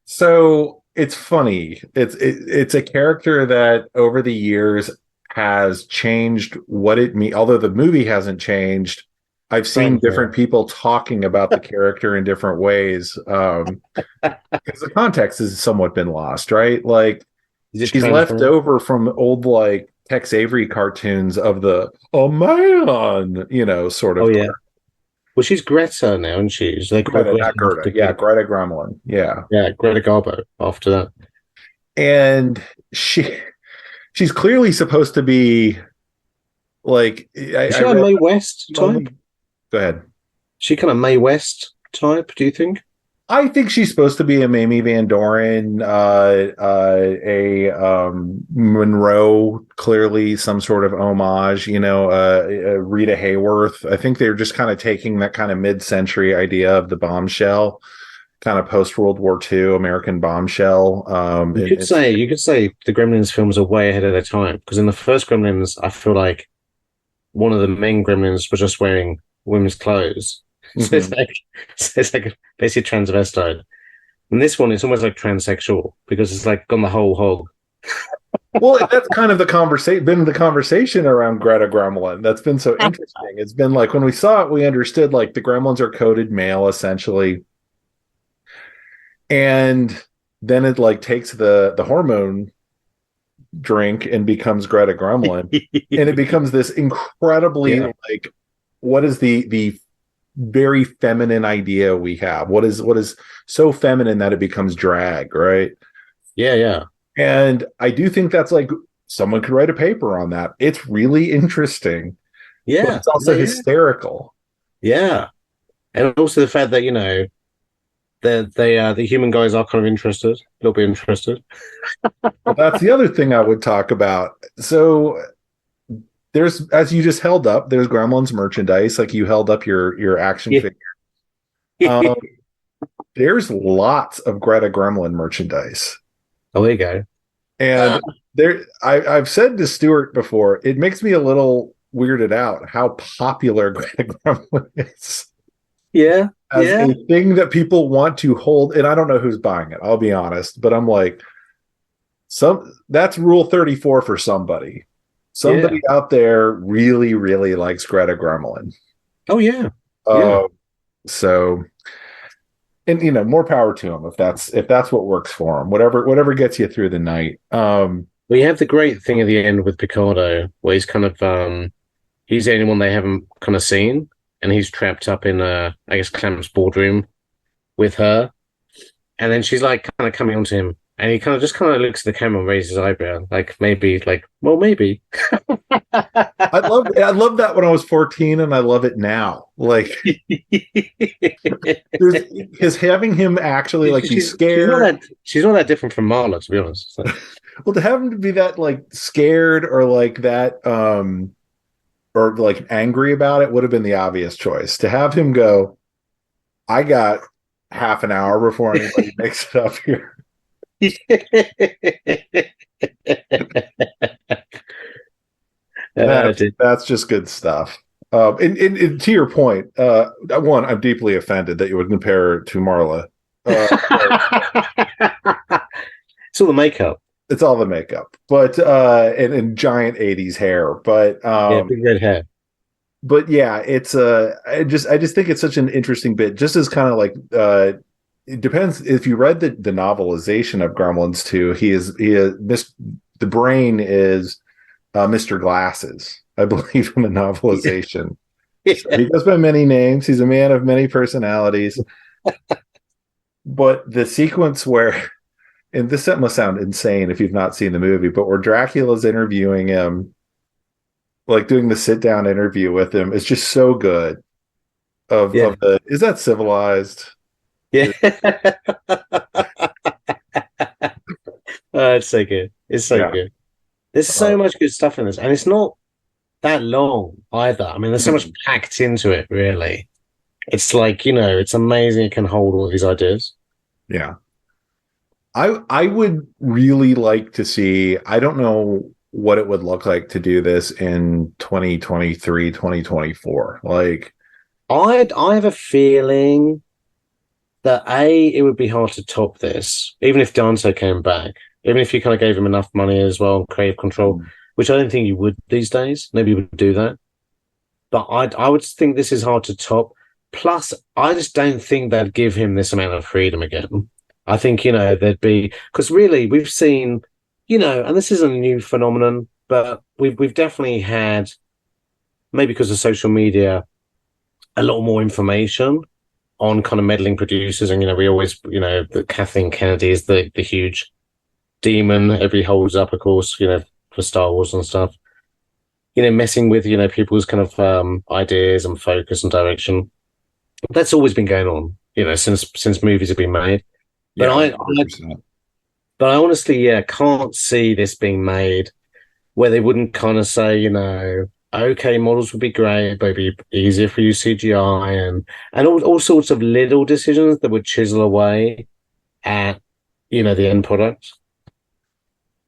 So it's funny. It's a character that over the years has changed what it means. Although the movie hasn't changed, I've seen different people talking about the character in different ways. Because the context has somewhat been lost, right? Like she's left over from old like Tex Avery cartoons of the man, sort of. Oh yeah. Well, she's Greta now, isn't she? She's like Greta, not Gerda. Yeah, Greta Gremlin. Yeah. Yeah, Greta Garbo after that. And she's clearly supposed to be like Is she like Mae West type? Go ahead. She kind of Mae West type, do you think? I think she's supposed to be a Mamie Van Doren, a Monroe, clearly some sort of homage, Rita Hayworth. I think they're just kind of taking that kind of mid-century idea of the bombshell, kind of post-World War II American bombshell. You could say the Gremlins films are way ahead of their time, because in the first Gremlins, I feel like one of the main Gremlins was just wearing women's clothes. So it's like basically transvestite. And this one is almost like transsexual because it's like gone the whole hog. Well, that's kind of the conversation around Greta Gremlin. That's been so interesting. It's been like when we saw it, we understood like the Gremlins are coded male essentially. And then it like takes the hormone drink and becomes Greta Gremlin. And it becomes this incredibly like, what is the very feminine idea we have? What is so feminine that it becomes drag, right? Yeah. And I do think that's like someone could write a paper on that. It's really interesting. Yeah. But it's also hysterical. Yeah. And also the fact that, the human guys are kind of interested, a little bit interested. Well, that's the other thing I would talk about. So there's, as you just held up, there's Gremlins merchandise, like you held up your action figure. There's lots of Greta Gremlin merchandise. Oh, there you go. And I've said to Stuart before, it makes me a little weirded out how popular Greta Gremlin is. Yeah. As a thing that people want to hold, and I don't know who's buying it, I'll be honest, but I'm like, that's rule 34 for somebody. Somebody out there really, really likes Greta Gremlin. Oh yeah. So, and more power to him if that's what works for him. Whatever gets you through the night. We have the great thing at the end with Picardo, where he's kind of he's the only one they haven't kind of seen, and he's trapped up in I guess Clamp's boardroom with her, and then she's like kind of coming onto him. And he kind of looks at the camera and raises his eyebrow, like maybe. I love that when I was 14, and I love it now. Like, because having him actually like be scared. She's not that different from Marla, to be honest. So. Well, to have him to be that like scared or like that, or like angry about it would have been the obvious choice. To have him go, I got half an hour before anybody makes it up here. That's just good stuff. And to your point, one, I'm deeply offended that you would compare her to Marla. It's all the makeup. It's all the makeup, but and giant '80s hair, but Yeah, big red hair. but yeah, it's I just think it's such an interesting bit. Just as kind of like it depends if you read the novelization of Gremlins 2. He is the brain is Mr. Glasses, I believe, in the novelization. Yeah. So he goes by many names. He's a man of many personalities. But the sequence where, and this must sound insane if you've not seen the movie, but where Dracula's interviewing him, like doing the sit down interview with him, is just so good. Is that civilized? Yeah. It's so good. It's so good. There's so much good stuff in this, and it's not that long either. I mean, there's so much packed into it, really. It's like, it's amazing it can hold all these ideas. Yeah. I would really like to see, I don't know what it would look like to do this in 2023, 2024. Like, I have a feeling that it would be hard to top this, even if Dante came back, even if you kind of gave him enough money as well, creative control, which I don't think you would these days. Maybe you would do that. But I would think this is hard to top. Plus, I just don't think they'd give him this amount of freedom again. I think, there'd be, because really we've seen, and this isn't a new phenomenon, but we've definitely had, maybe because of social media, a lot more information on kind of meddling producers. And, we always, that Kathleen Kennedy is the huge demon every holds up, of course, for Star Wars and stuff, messing with, people's kind of ideas and focus and direction. That's always been going on, since movies have been made. But I honestly, can't see this being made where they wouldn't kind of say, okay, models would be great, but it'd be easier for you CGI and all sorts of little decisions that would chisel away at, the end product.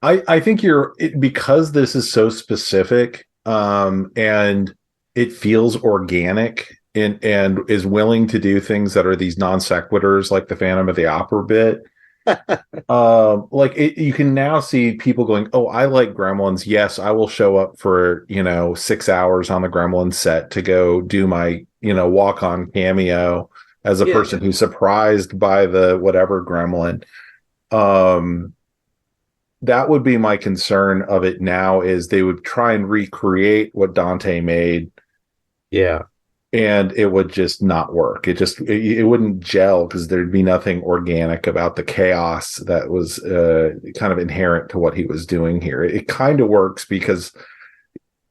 I think because this is so specific, and it feels organic and is willing to do things that are these non sequiturs, like the Phantom of the Opera bit. You can now see people going, oh, I like Gremlins. Yes, I will show up for 6 hours on the Gremlins set to go do my walk on cameo as a person who's surprised by the whatever Gremlin. That would be my concern of it now, is they would try and recreate what Dante made. Yeah. And it would just not work. It wouldn't gel because there'd be nothing organic about the chaos that was kind of inherent to what he was doing here. It kind of works because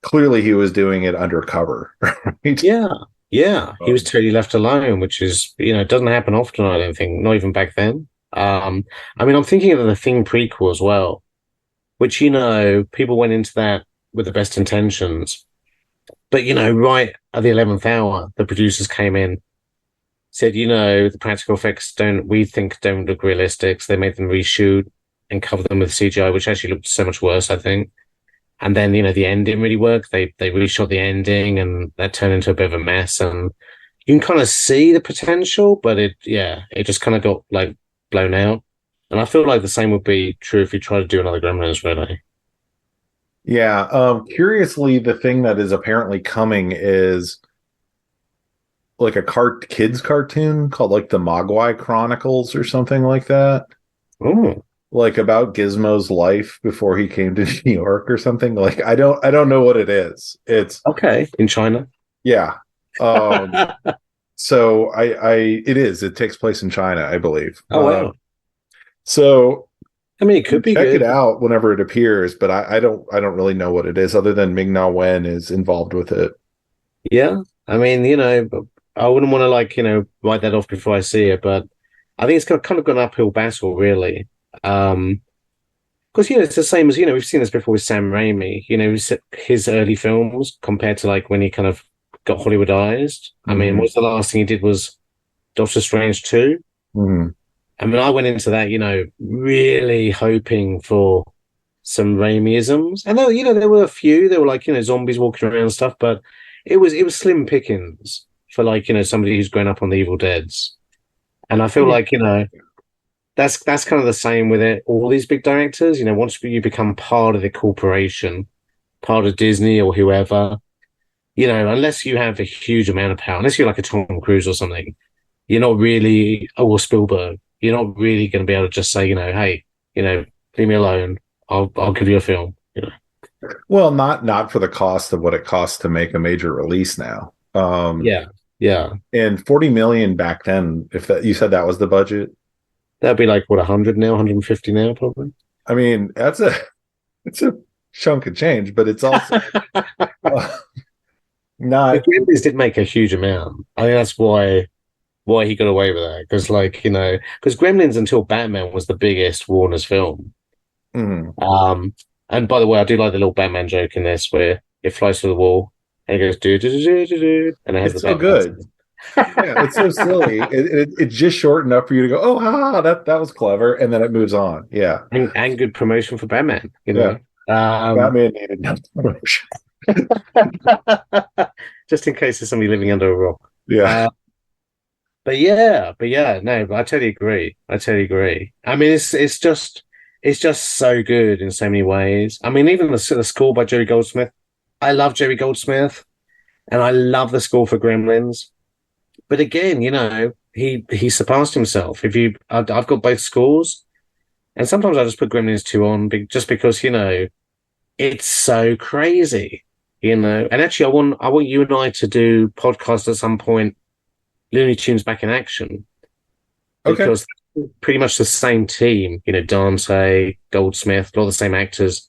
clearly he was doing it undercover. Right? Yeah. Yeah. He was totally left alone, which is, it doesn't happen often, I don't think, not even back then. I'm thinking of the Thing prequel as well, which, people went into that with the best intentions. But, right at the 11th hour, the producers came in, said, the practical effects don't look realistic. So they made them reshoot and cover them with CGI, which actually looked so much worse, I think. And then, the end didn't really work. They reshot the ending and that turned into a bit of a mess. And you can kind of see the potential, but it just kind of got like blown out. And I feel like the same would be true if you try to do another Gremlins, really. Yeah. Curiously, the thing that is apparently coming is like a kids cartoon called like the Mogwai Chronicles or something like that. Oh, like about Gizmo's life before he came to New York or something. Like I don't know what it is. It's okay in China. Yeah. So it takes place in China, I believe. Oh wow. So it could be check good. it out whenever it appears, but I don't really know what it is other than Ming-Na Wen is involved with it. Yeah. I wouldn't want to write that off before I see it, but I think it's kind of got an uphill battle, really. Because it's the same as we've seen this before with Sam Raimi. His early films compared to when he kind of got Hollywoodized. What was the last thing he did was Doctor Strange 2. Mm-hmm. I mean, I went into that, really hoping for some Raimi-isms. And there were a few. There were like, zombies walking around and stuff, but it was slim pickings for like, somebody who's grown up on the Evil Deads. And I feel like, that's kind of the same with it. All these big directors, once you become part of the corporation, part of Disney or whoever, unless you have a huge amount of power, unless you're like a Tom Cruise or something, you're not really, or Spielberg, you're not really going to be able to just say, hey, leave me alone. I'll give you a film. Well, not for the cost of what it costs to make a major release now. Yeah. And 40 million back then, you said that was the budget. That'd be like what, 100 now, 150 now, probably. I mean, it's a chunk of change, but it's also not. The Gremlins did make a huge amount. I think that's why he got away with that. Because because Gremlins until Batman was the biggest Warner's film. Mm. And by the way, I do like the little Batman joke in this where it flies through the wall and it goes do do do do do, and it has It's the so Batman good. Yeah, it's so silly. It's just short enough for you to go, oh, that was clever, and then it moves on. Yeah, and good promotion for Batman. Batman needed no promotion. Just in case there's somebody living under a rock. Yeah, but yeah, no, but I totally agree. I mean, it's just so good in so many ways. I mean, even the score by Jerry Goldsmith. I love Jerry Goldsmith, and I love the score for Gremlins. But again, he surpassed himself. I've got both scores, and sometimes I just put Gremlins 2 on just because it's so crazy, And actually, I want you and I to do podcast at some point. Looney Tunes Back in Action, because pretty much the same team. Dante, Goldsmith, a lot of the same actors,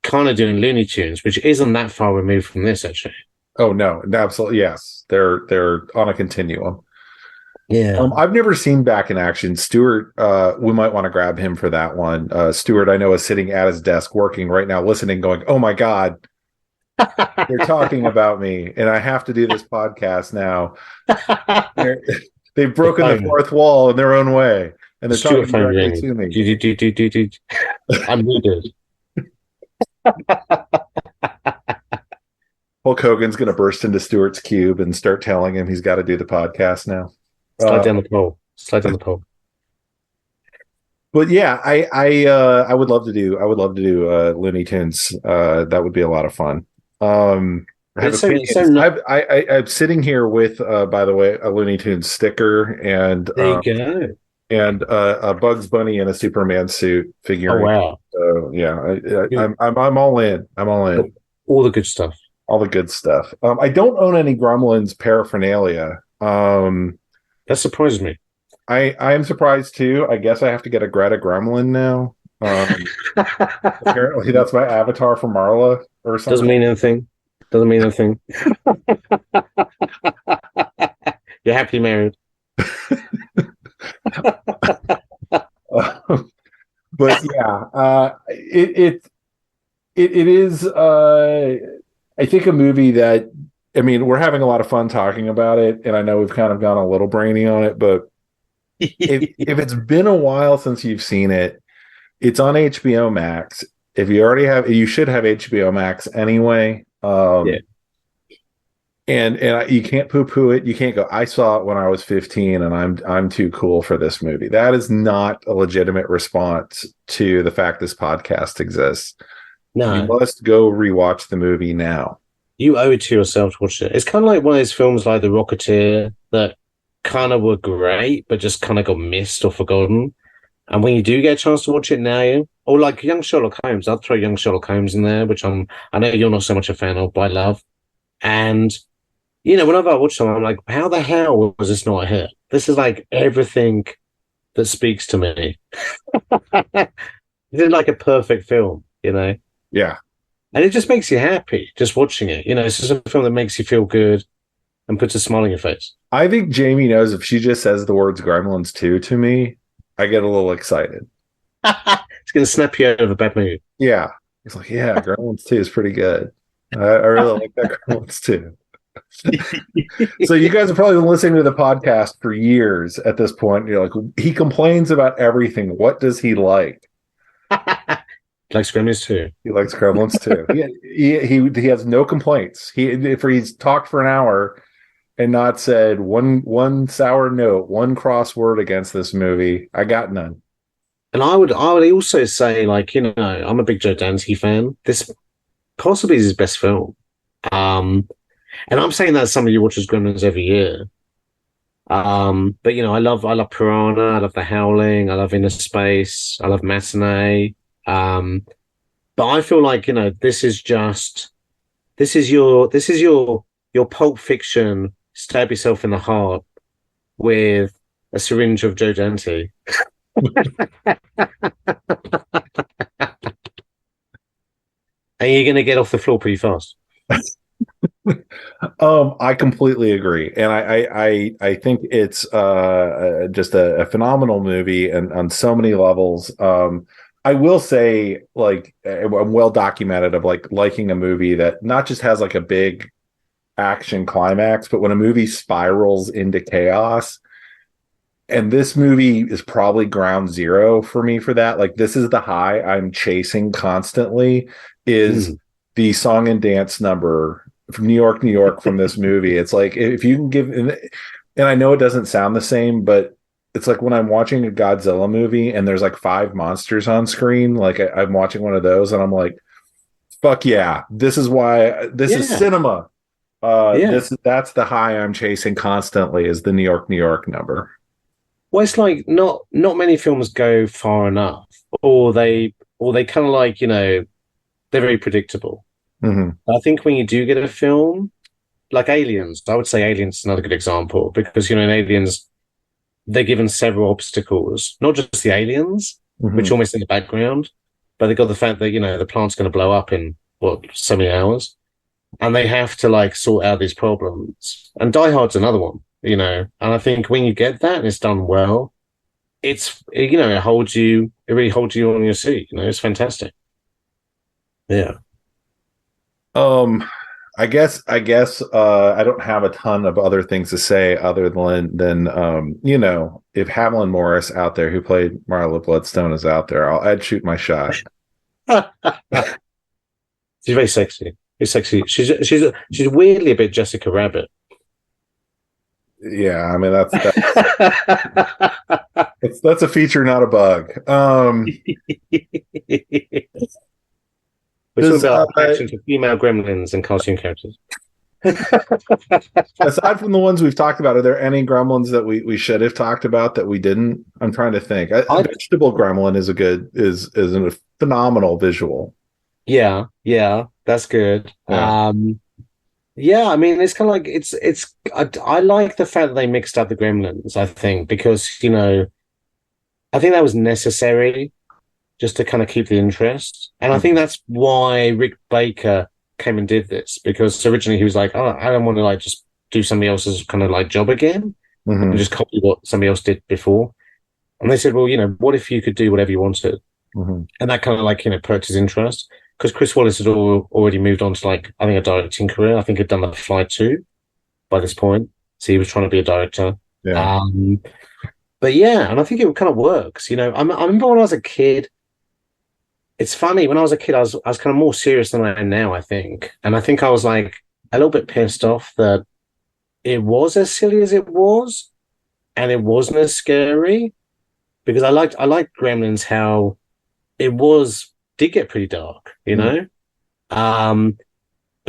kind of doing Looney Tunes, which isn't that far removed from this actually. Oh no, absolutely yes. They're on a continuum. Yeah. I've never seen Back in Action. Stuart, we might want to grab him for that one. Stuart, I know, is sitting at his desk working right now, listening, going, "Oh my God, they're talking about me, and I have to do this podcast now." They've broken the fourth wall in their own way, and they're talking directly to me. I'm muted. Hulk Hogan's going to burst into Stuart's cube and start telling him he's got to do the podcast now. Slide down the pole. But yeah, I would love to do Looney Tunes. That would be a lot I have I'm sitting here with by the way, a Looney Tunes sticker and there you go. And a Bugs Bunny in a Superman suit figurine. Oh wow! So yeah, I'm all in. I'm all in. All the good stuff. All the good stuff. I don't own any Gremlins paraphernalia. That surprises me. I am surprised too. I guess I have to get a Greta Gremlin now. Apparently, that's my avatar for Marla or something. Doesn't mean anything. You're happily married. But yeah, it is. I think a movie that, I mean, we're having a lot of fun talking about it, and I know we've kind of gone a little brainy on it, but if it's been a while since you've seen it, it's on HBO Max. If you already have, you should have HBO Max anyway. Yeah. And you can't poo-poo it. You can't go, I saw it when I was 15 and I'm too cool for this movie. That is not a legitimate response to the fact this podcast exists. No. You must go rewatch the movie now. You owe it to yourself to watch it. It's kind of like one of those films like The Rocketeer that kind of were great, but just kind of got missed or forgotten. And when you do get a chance to watch it now, or like Young Sherlock Holmes, I'd throw Young Sherlock Holmes in there, which I know you're not so much a fan of, but I love. And whenever I watch something, I'm like, how the hell was this not a hit? This is like everything that speaks to me. This is like a perfect film, Yeah. And it just makes you happy just watching it. It's just a film that makes you feel good and puts a smile on your face. I think Jamie knows if she just says the words Gremlins 2 to me, I get a little excited. It's going to snap you out of a bad mood. Yeah. It's like, yeah, Gremlins 2 is pretty good. I really like that Gremlins 2. So you guys have probably been listening to the podcast for years at this point. You're like, he complains about everything. What does he like? Likes Gremlins too. He likes Gremlins too. He has no complaints. If he's talked for an hour and not said one sour note, one cross word against this movie, I got none. And I would also say, like, I'm a big Joe Dante fan. This possibly is his best film. And I'm saying that as somebody who watches Gremlins every year. But I love Piranha, I love The Howling, I love Inner Space, I love Matinee. But I feel like, this is your Pulp Fiction, stab yourself in the heart with a syringe of Joe Dante. And you're going to get off the floor pretty fast. I completely agree, and I think it's just a phenomenal movie, and on so many levels. I will say, like, I'm well documented of like liking a movie that not just has like a big action climax, but when a movie spirals into chaos. And this movie is probably ground zero for me for that. Like, this is the high I'm chasing constantly, is the song and dance number from New York, New York from this movie. It's like, if you can give, and I know it doesn't sound the same, but it's like when I'm watching a Godzilla movie and there's like 5 monsters on screen, like I'm watching one of those and I'm like, fuck yeah, this is why this is cinema. That's the high I'm chasing constantly, is the New York, New York number. Well, it's like not many films go far enough, or they kind of like, they're very predictable. I think when you do get a film like Aliens, I would say Aliens is another good example, because in Aliens they're given several obstacles, not just the aliens, which are almost in the background, but they got the fact that the plant's going to blow up in so many hours, and they have to like sort out these problems. And Die Hard's another one. And I think when you get that and it's done well, it really holds you on your seat. It's fantastic. Yeah. I guess I don't have a ton of other things to say other than if Hamlin Morris out there, who played Marla Bloodstone, is out there, I'd shoot my shot. She's very sexy. She's sexy. She's weirdly a bit Jessica Rabbit. Yeah, I mean that's a feature, not a bug. We're talking about action to female gremlins and cartoon characters. Aside from the ones we've talked about, are there any gremlins that we should have talked about that we didn't? I'm trying to think. A vegetable gremlin is a phenomenal visual. Yeah, that's good. Yeah. Yeah, I mean, it's kind of like I like the fact that they mixed up the gremlins, I think, because, I think that was necessary just to kind of keep the interest. And I think that's why Rick Baker came and did this, because originally he was like, oh, I don't want to like just do somebody else's kind of like job again and just copy what somebody else did before. And they said, well, what if you could do whatever you wanted? And that kind of like, perked his interest. Because Chris Wallace had already moved on to like, I think, a directing career. I think he'd done The Fly 2 by this point. So he was trying to be a director. Yeah. But yeah, and I think it kind of works. I remember when I was a kid, it's funny, when I was a kid, I was kind of more serious than I am now, I think. And I think I was like a little bit pissed off that it was as silly as it was, and it wasn't as scary, because I liked Gremlins, how it did get pretty dark, but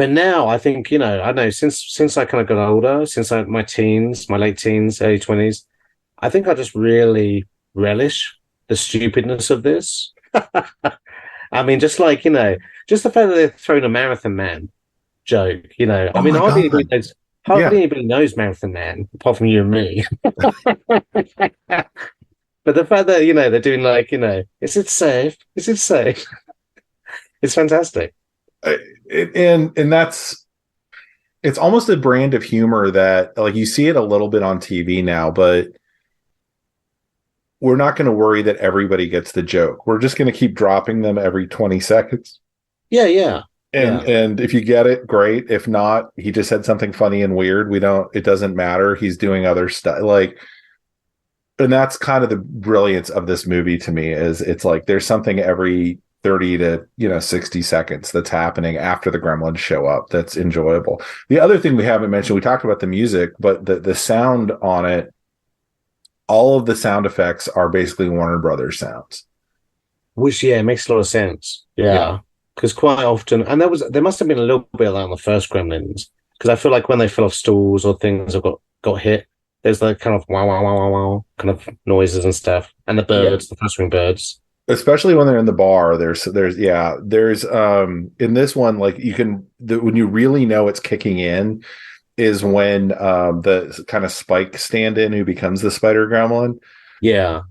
now I think, I don't know, since I kind of got older, since my late teens, early 20s, I think I just really relish the stupidness of this. I mean, just like, just the fact that they're throwing a Marathon Man joke, I mean, hardly anybody knows Marathon Man apart from you and me. But the fact that, they're doing like, is it safe? Is it safe? It's fantastic. And it's almost a brand of humor that, like, you see it a little bit on TV now, but we're not going to worry that everybody gets the joke. We're just going to keep dropping them every 20 seconds. Yeah. And if you get it, great. If not, he just said something funny and weird. It doesn't matter. He's doing other stuff. Like, and that's kind of the brilliance of this movie to me, is it's like there's something every 30 to 60 seconds that's happening after the gremlins show up that's enjoyable. The other thing we haven't mentioned, we talked about the music, but the sound on it, all of the sound effects are basically Warner Brothers sounds. Which makes a lot of sense. Yeah. Because quite often, and there must have been a little bit of that on the first Gremlins, because I feel like when they fell off stools or things have got hit, there's like kind of wow, wow, wow, wow, wow kind of noises and stuff. And the birds, the fluttering birds. Especially when they're in the bar, there's in this one, like when you really know it's kicking in is when the kind of Spike stand-in who becomes the Spider Gremlin. Yeah.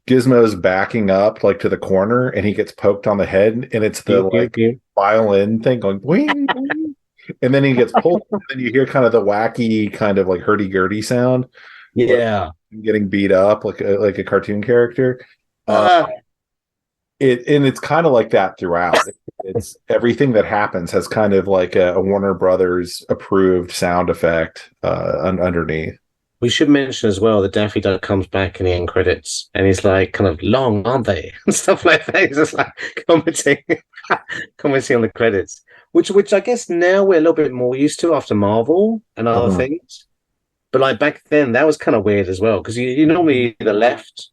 Gizmo's backing up like to the corner and he gets poked on the head, and it's the violin thing going wing, wing. And then he gets pulled and then you hear kind of the wacky kind of like hurdy-gurdy sound. Yeah. Getting beat up like a cartoon character. It's kind of like that throughout. It's everything that happens has kind of like a Warner Brothers approved sound effect underneath. We should mention as well that Daffy Duck comes back in the end credits and he's like, kind of long, aren't they? And stuff like that. He's just like commenting on the credits, which I guess now we're a little bit more used to after Marvel and other things. But like back then, that was kind of weird as well, because you normally either left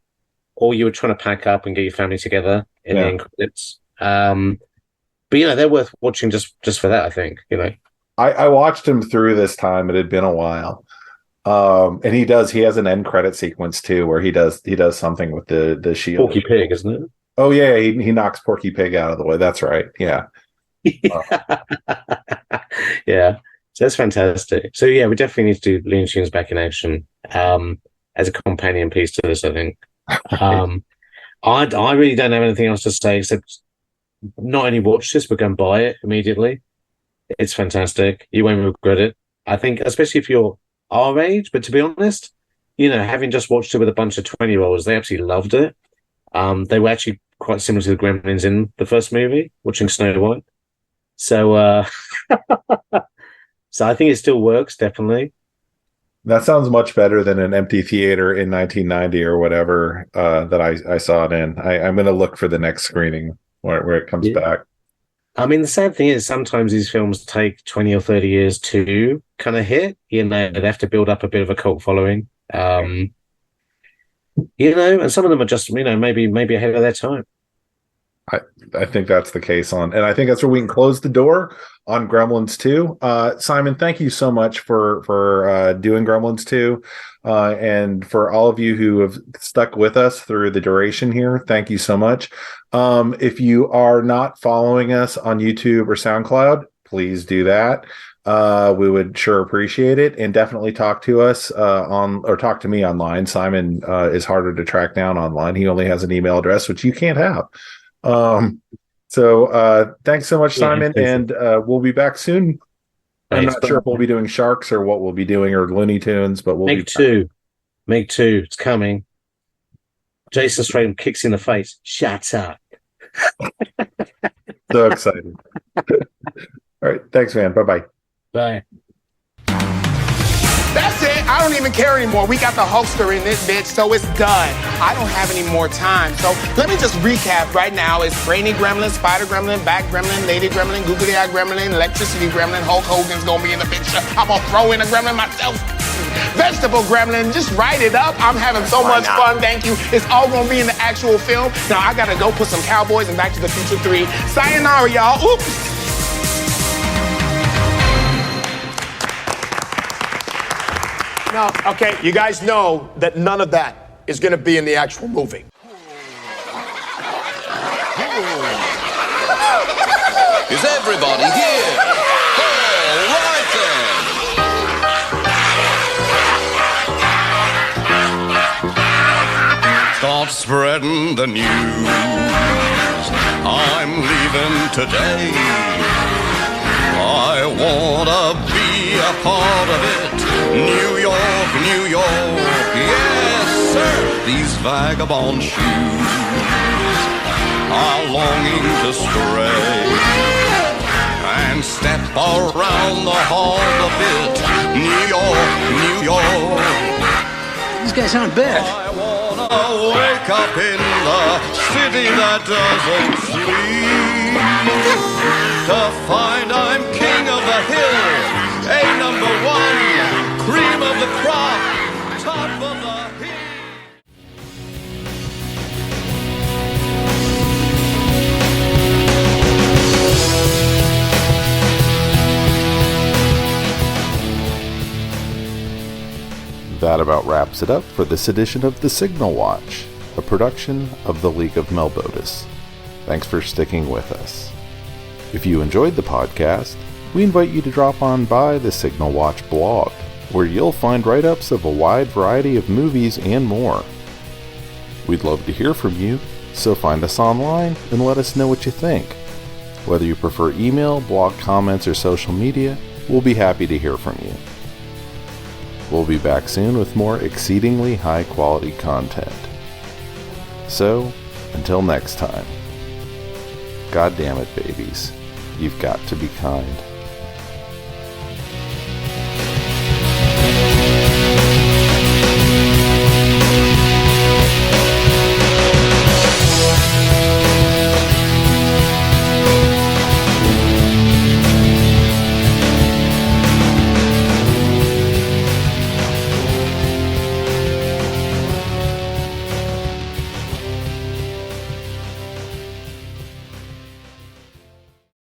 or you were trying to pack up and get your family together in the end credits. But they're worth watching just for that, I think. I watched him through this time. It had been a while. And he has an end credit sequence too, where he does something with the shield. Porky Pig, isn't it? Oh yeah, he knocks Porky Pig out of the way. That's right. Yeah. Yeah. So that's fantastic. So yeah, we definitely need to do Looney Tunes back in action as a companion piece to this, I think. I really don't have anything else to say except not only watch this, but go and buy it immediately. It's fantastic. You won't regret it. I think, especially if you're our age, but to be honest, having just watched it with a bunch of 20-year-olds, they absolutely loved it. They were actually quite similar to the Gremlins in the first movie, watching Snow White. So, so I think it still works, definitely. That sounds much better than an empty theater in 1990 or whatever that I saw it in. I'm going to look for the next screening where it comes back. I mean, the sad thing is sometimes these films take 20 or 30 years to kind of hit. They have to build up a bit of a cult following. And some of them are just, maybe ahead of their time. I think that's the case and I think that's where we can close the door on Gremlins 2. Simon, thank you so much for doing Gremlins 2. And for all of you who have stuck with us through the duration here, thank you so much. If you are not following us on YouTube or SoundCloud, please do that. We would sure appreciate it, and definitely talk to us talk to me online. Simon is harder to track down online. He only has an email address, which you can't have. So thanks so much, Simon, and we'll be back soon. I'm not sure if we'll be doing Sharks or what we'll be doing, or Looney Tunes, but we'll Meg 2. It's coming. Jason Statham kicks in the face. Shut up. So excited. All right. Thanks, man. Bye-bye. Bye. That's it. I don't even care anymore. We got the Hulkster in this bitch, so it's done. I don't have any more time. So let me just recap right now. It's Brainy Gremlin, Spider Gremlin, Back Gremlin, Lady Gremlin, Googly Eye Gremlin, Electricity Gremlin, Hulk Hogan's gonna be in the picture. I'm gonna throw in a Gremlin myself. Vegetable Gremlin, just write it up. I'm having so much fun, thank you. It's all gonna be in the actual film. Now I gotta go put some Cowboys in Back to the Future 3. Sayonara, y'all. Oops. Now, okay, you guys know that none of that is going to be in the actual movie. Is everybody here? All right then. Start spreading the news. I'm leaving today. I wanna be a part of it. New York, New York, yes sir. These vagabond shoes are longing to stray and step around the hall a bit. New York, New York. These guys aren't bad. I wanna wake up in the city that doesn't sleep, to find I'm king of the hill, a number one, cream of the crop, top of the hill. That about wraps it up for this edition of The Signal Watch, a production of the League of Melbotus. Thanks for sticking with us. If you enjoyed the podcast, we invite you to drop on by the Signal Watch blog, where you'll find write-ups of a wide variety of movies and more. We'd love to hear from you, so find us online and let us know what you think. Whether you prefer email, blog comments, or social media, we'll be happy to hear from you. We'll be back soon with more exceedingly high-quality content. So, until next time, God damn it, babies, you've got to be kind.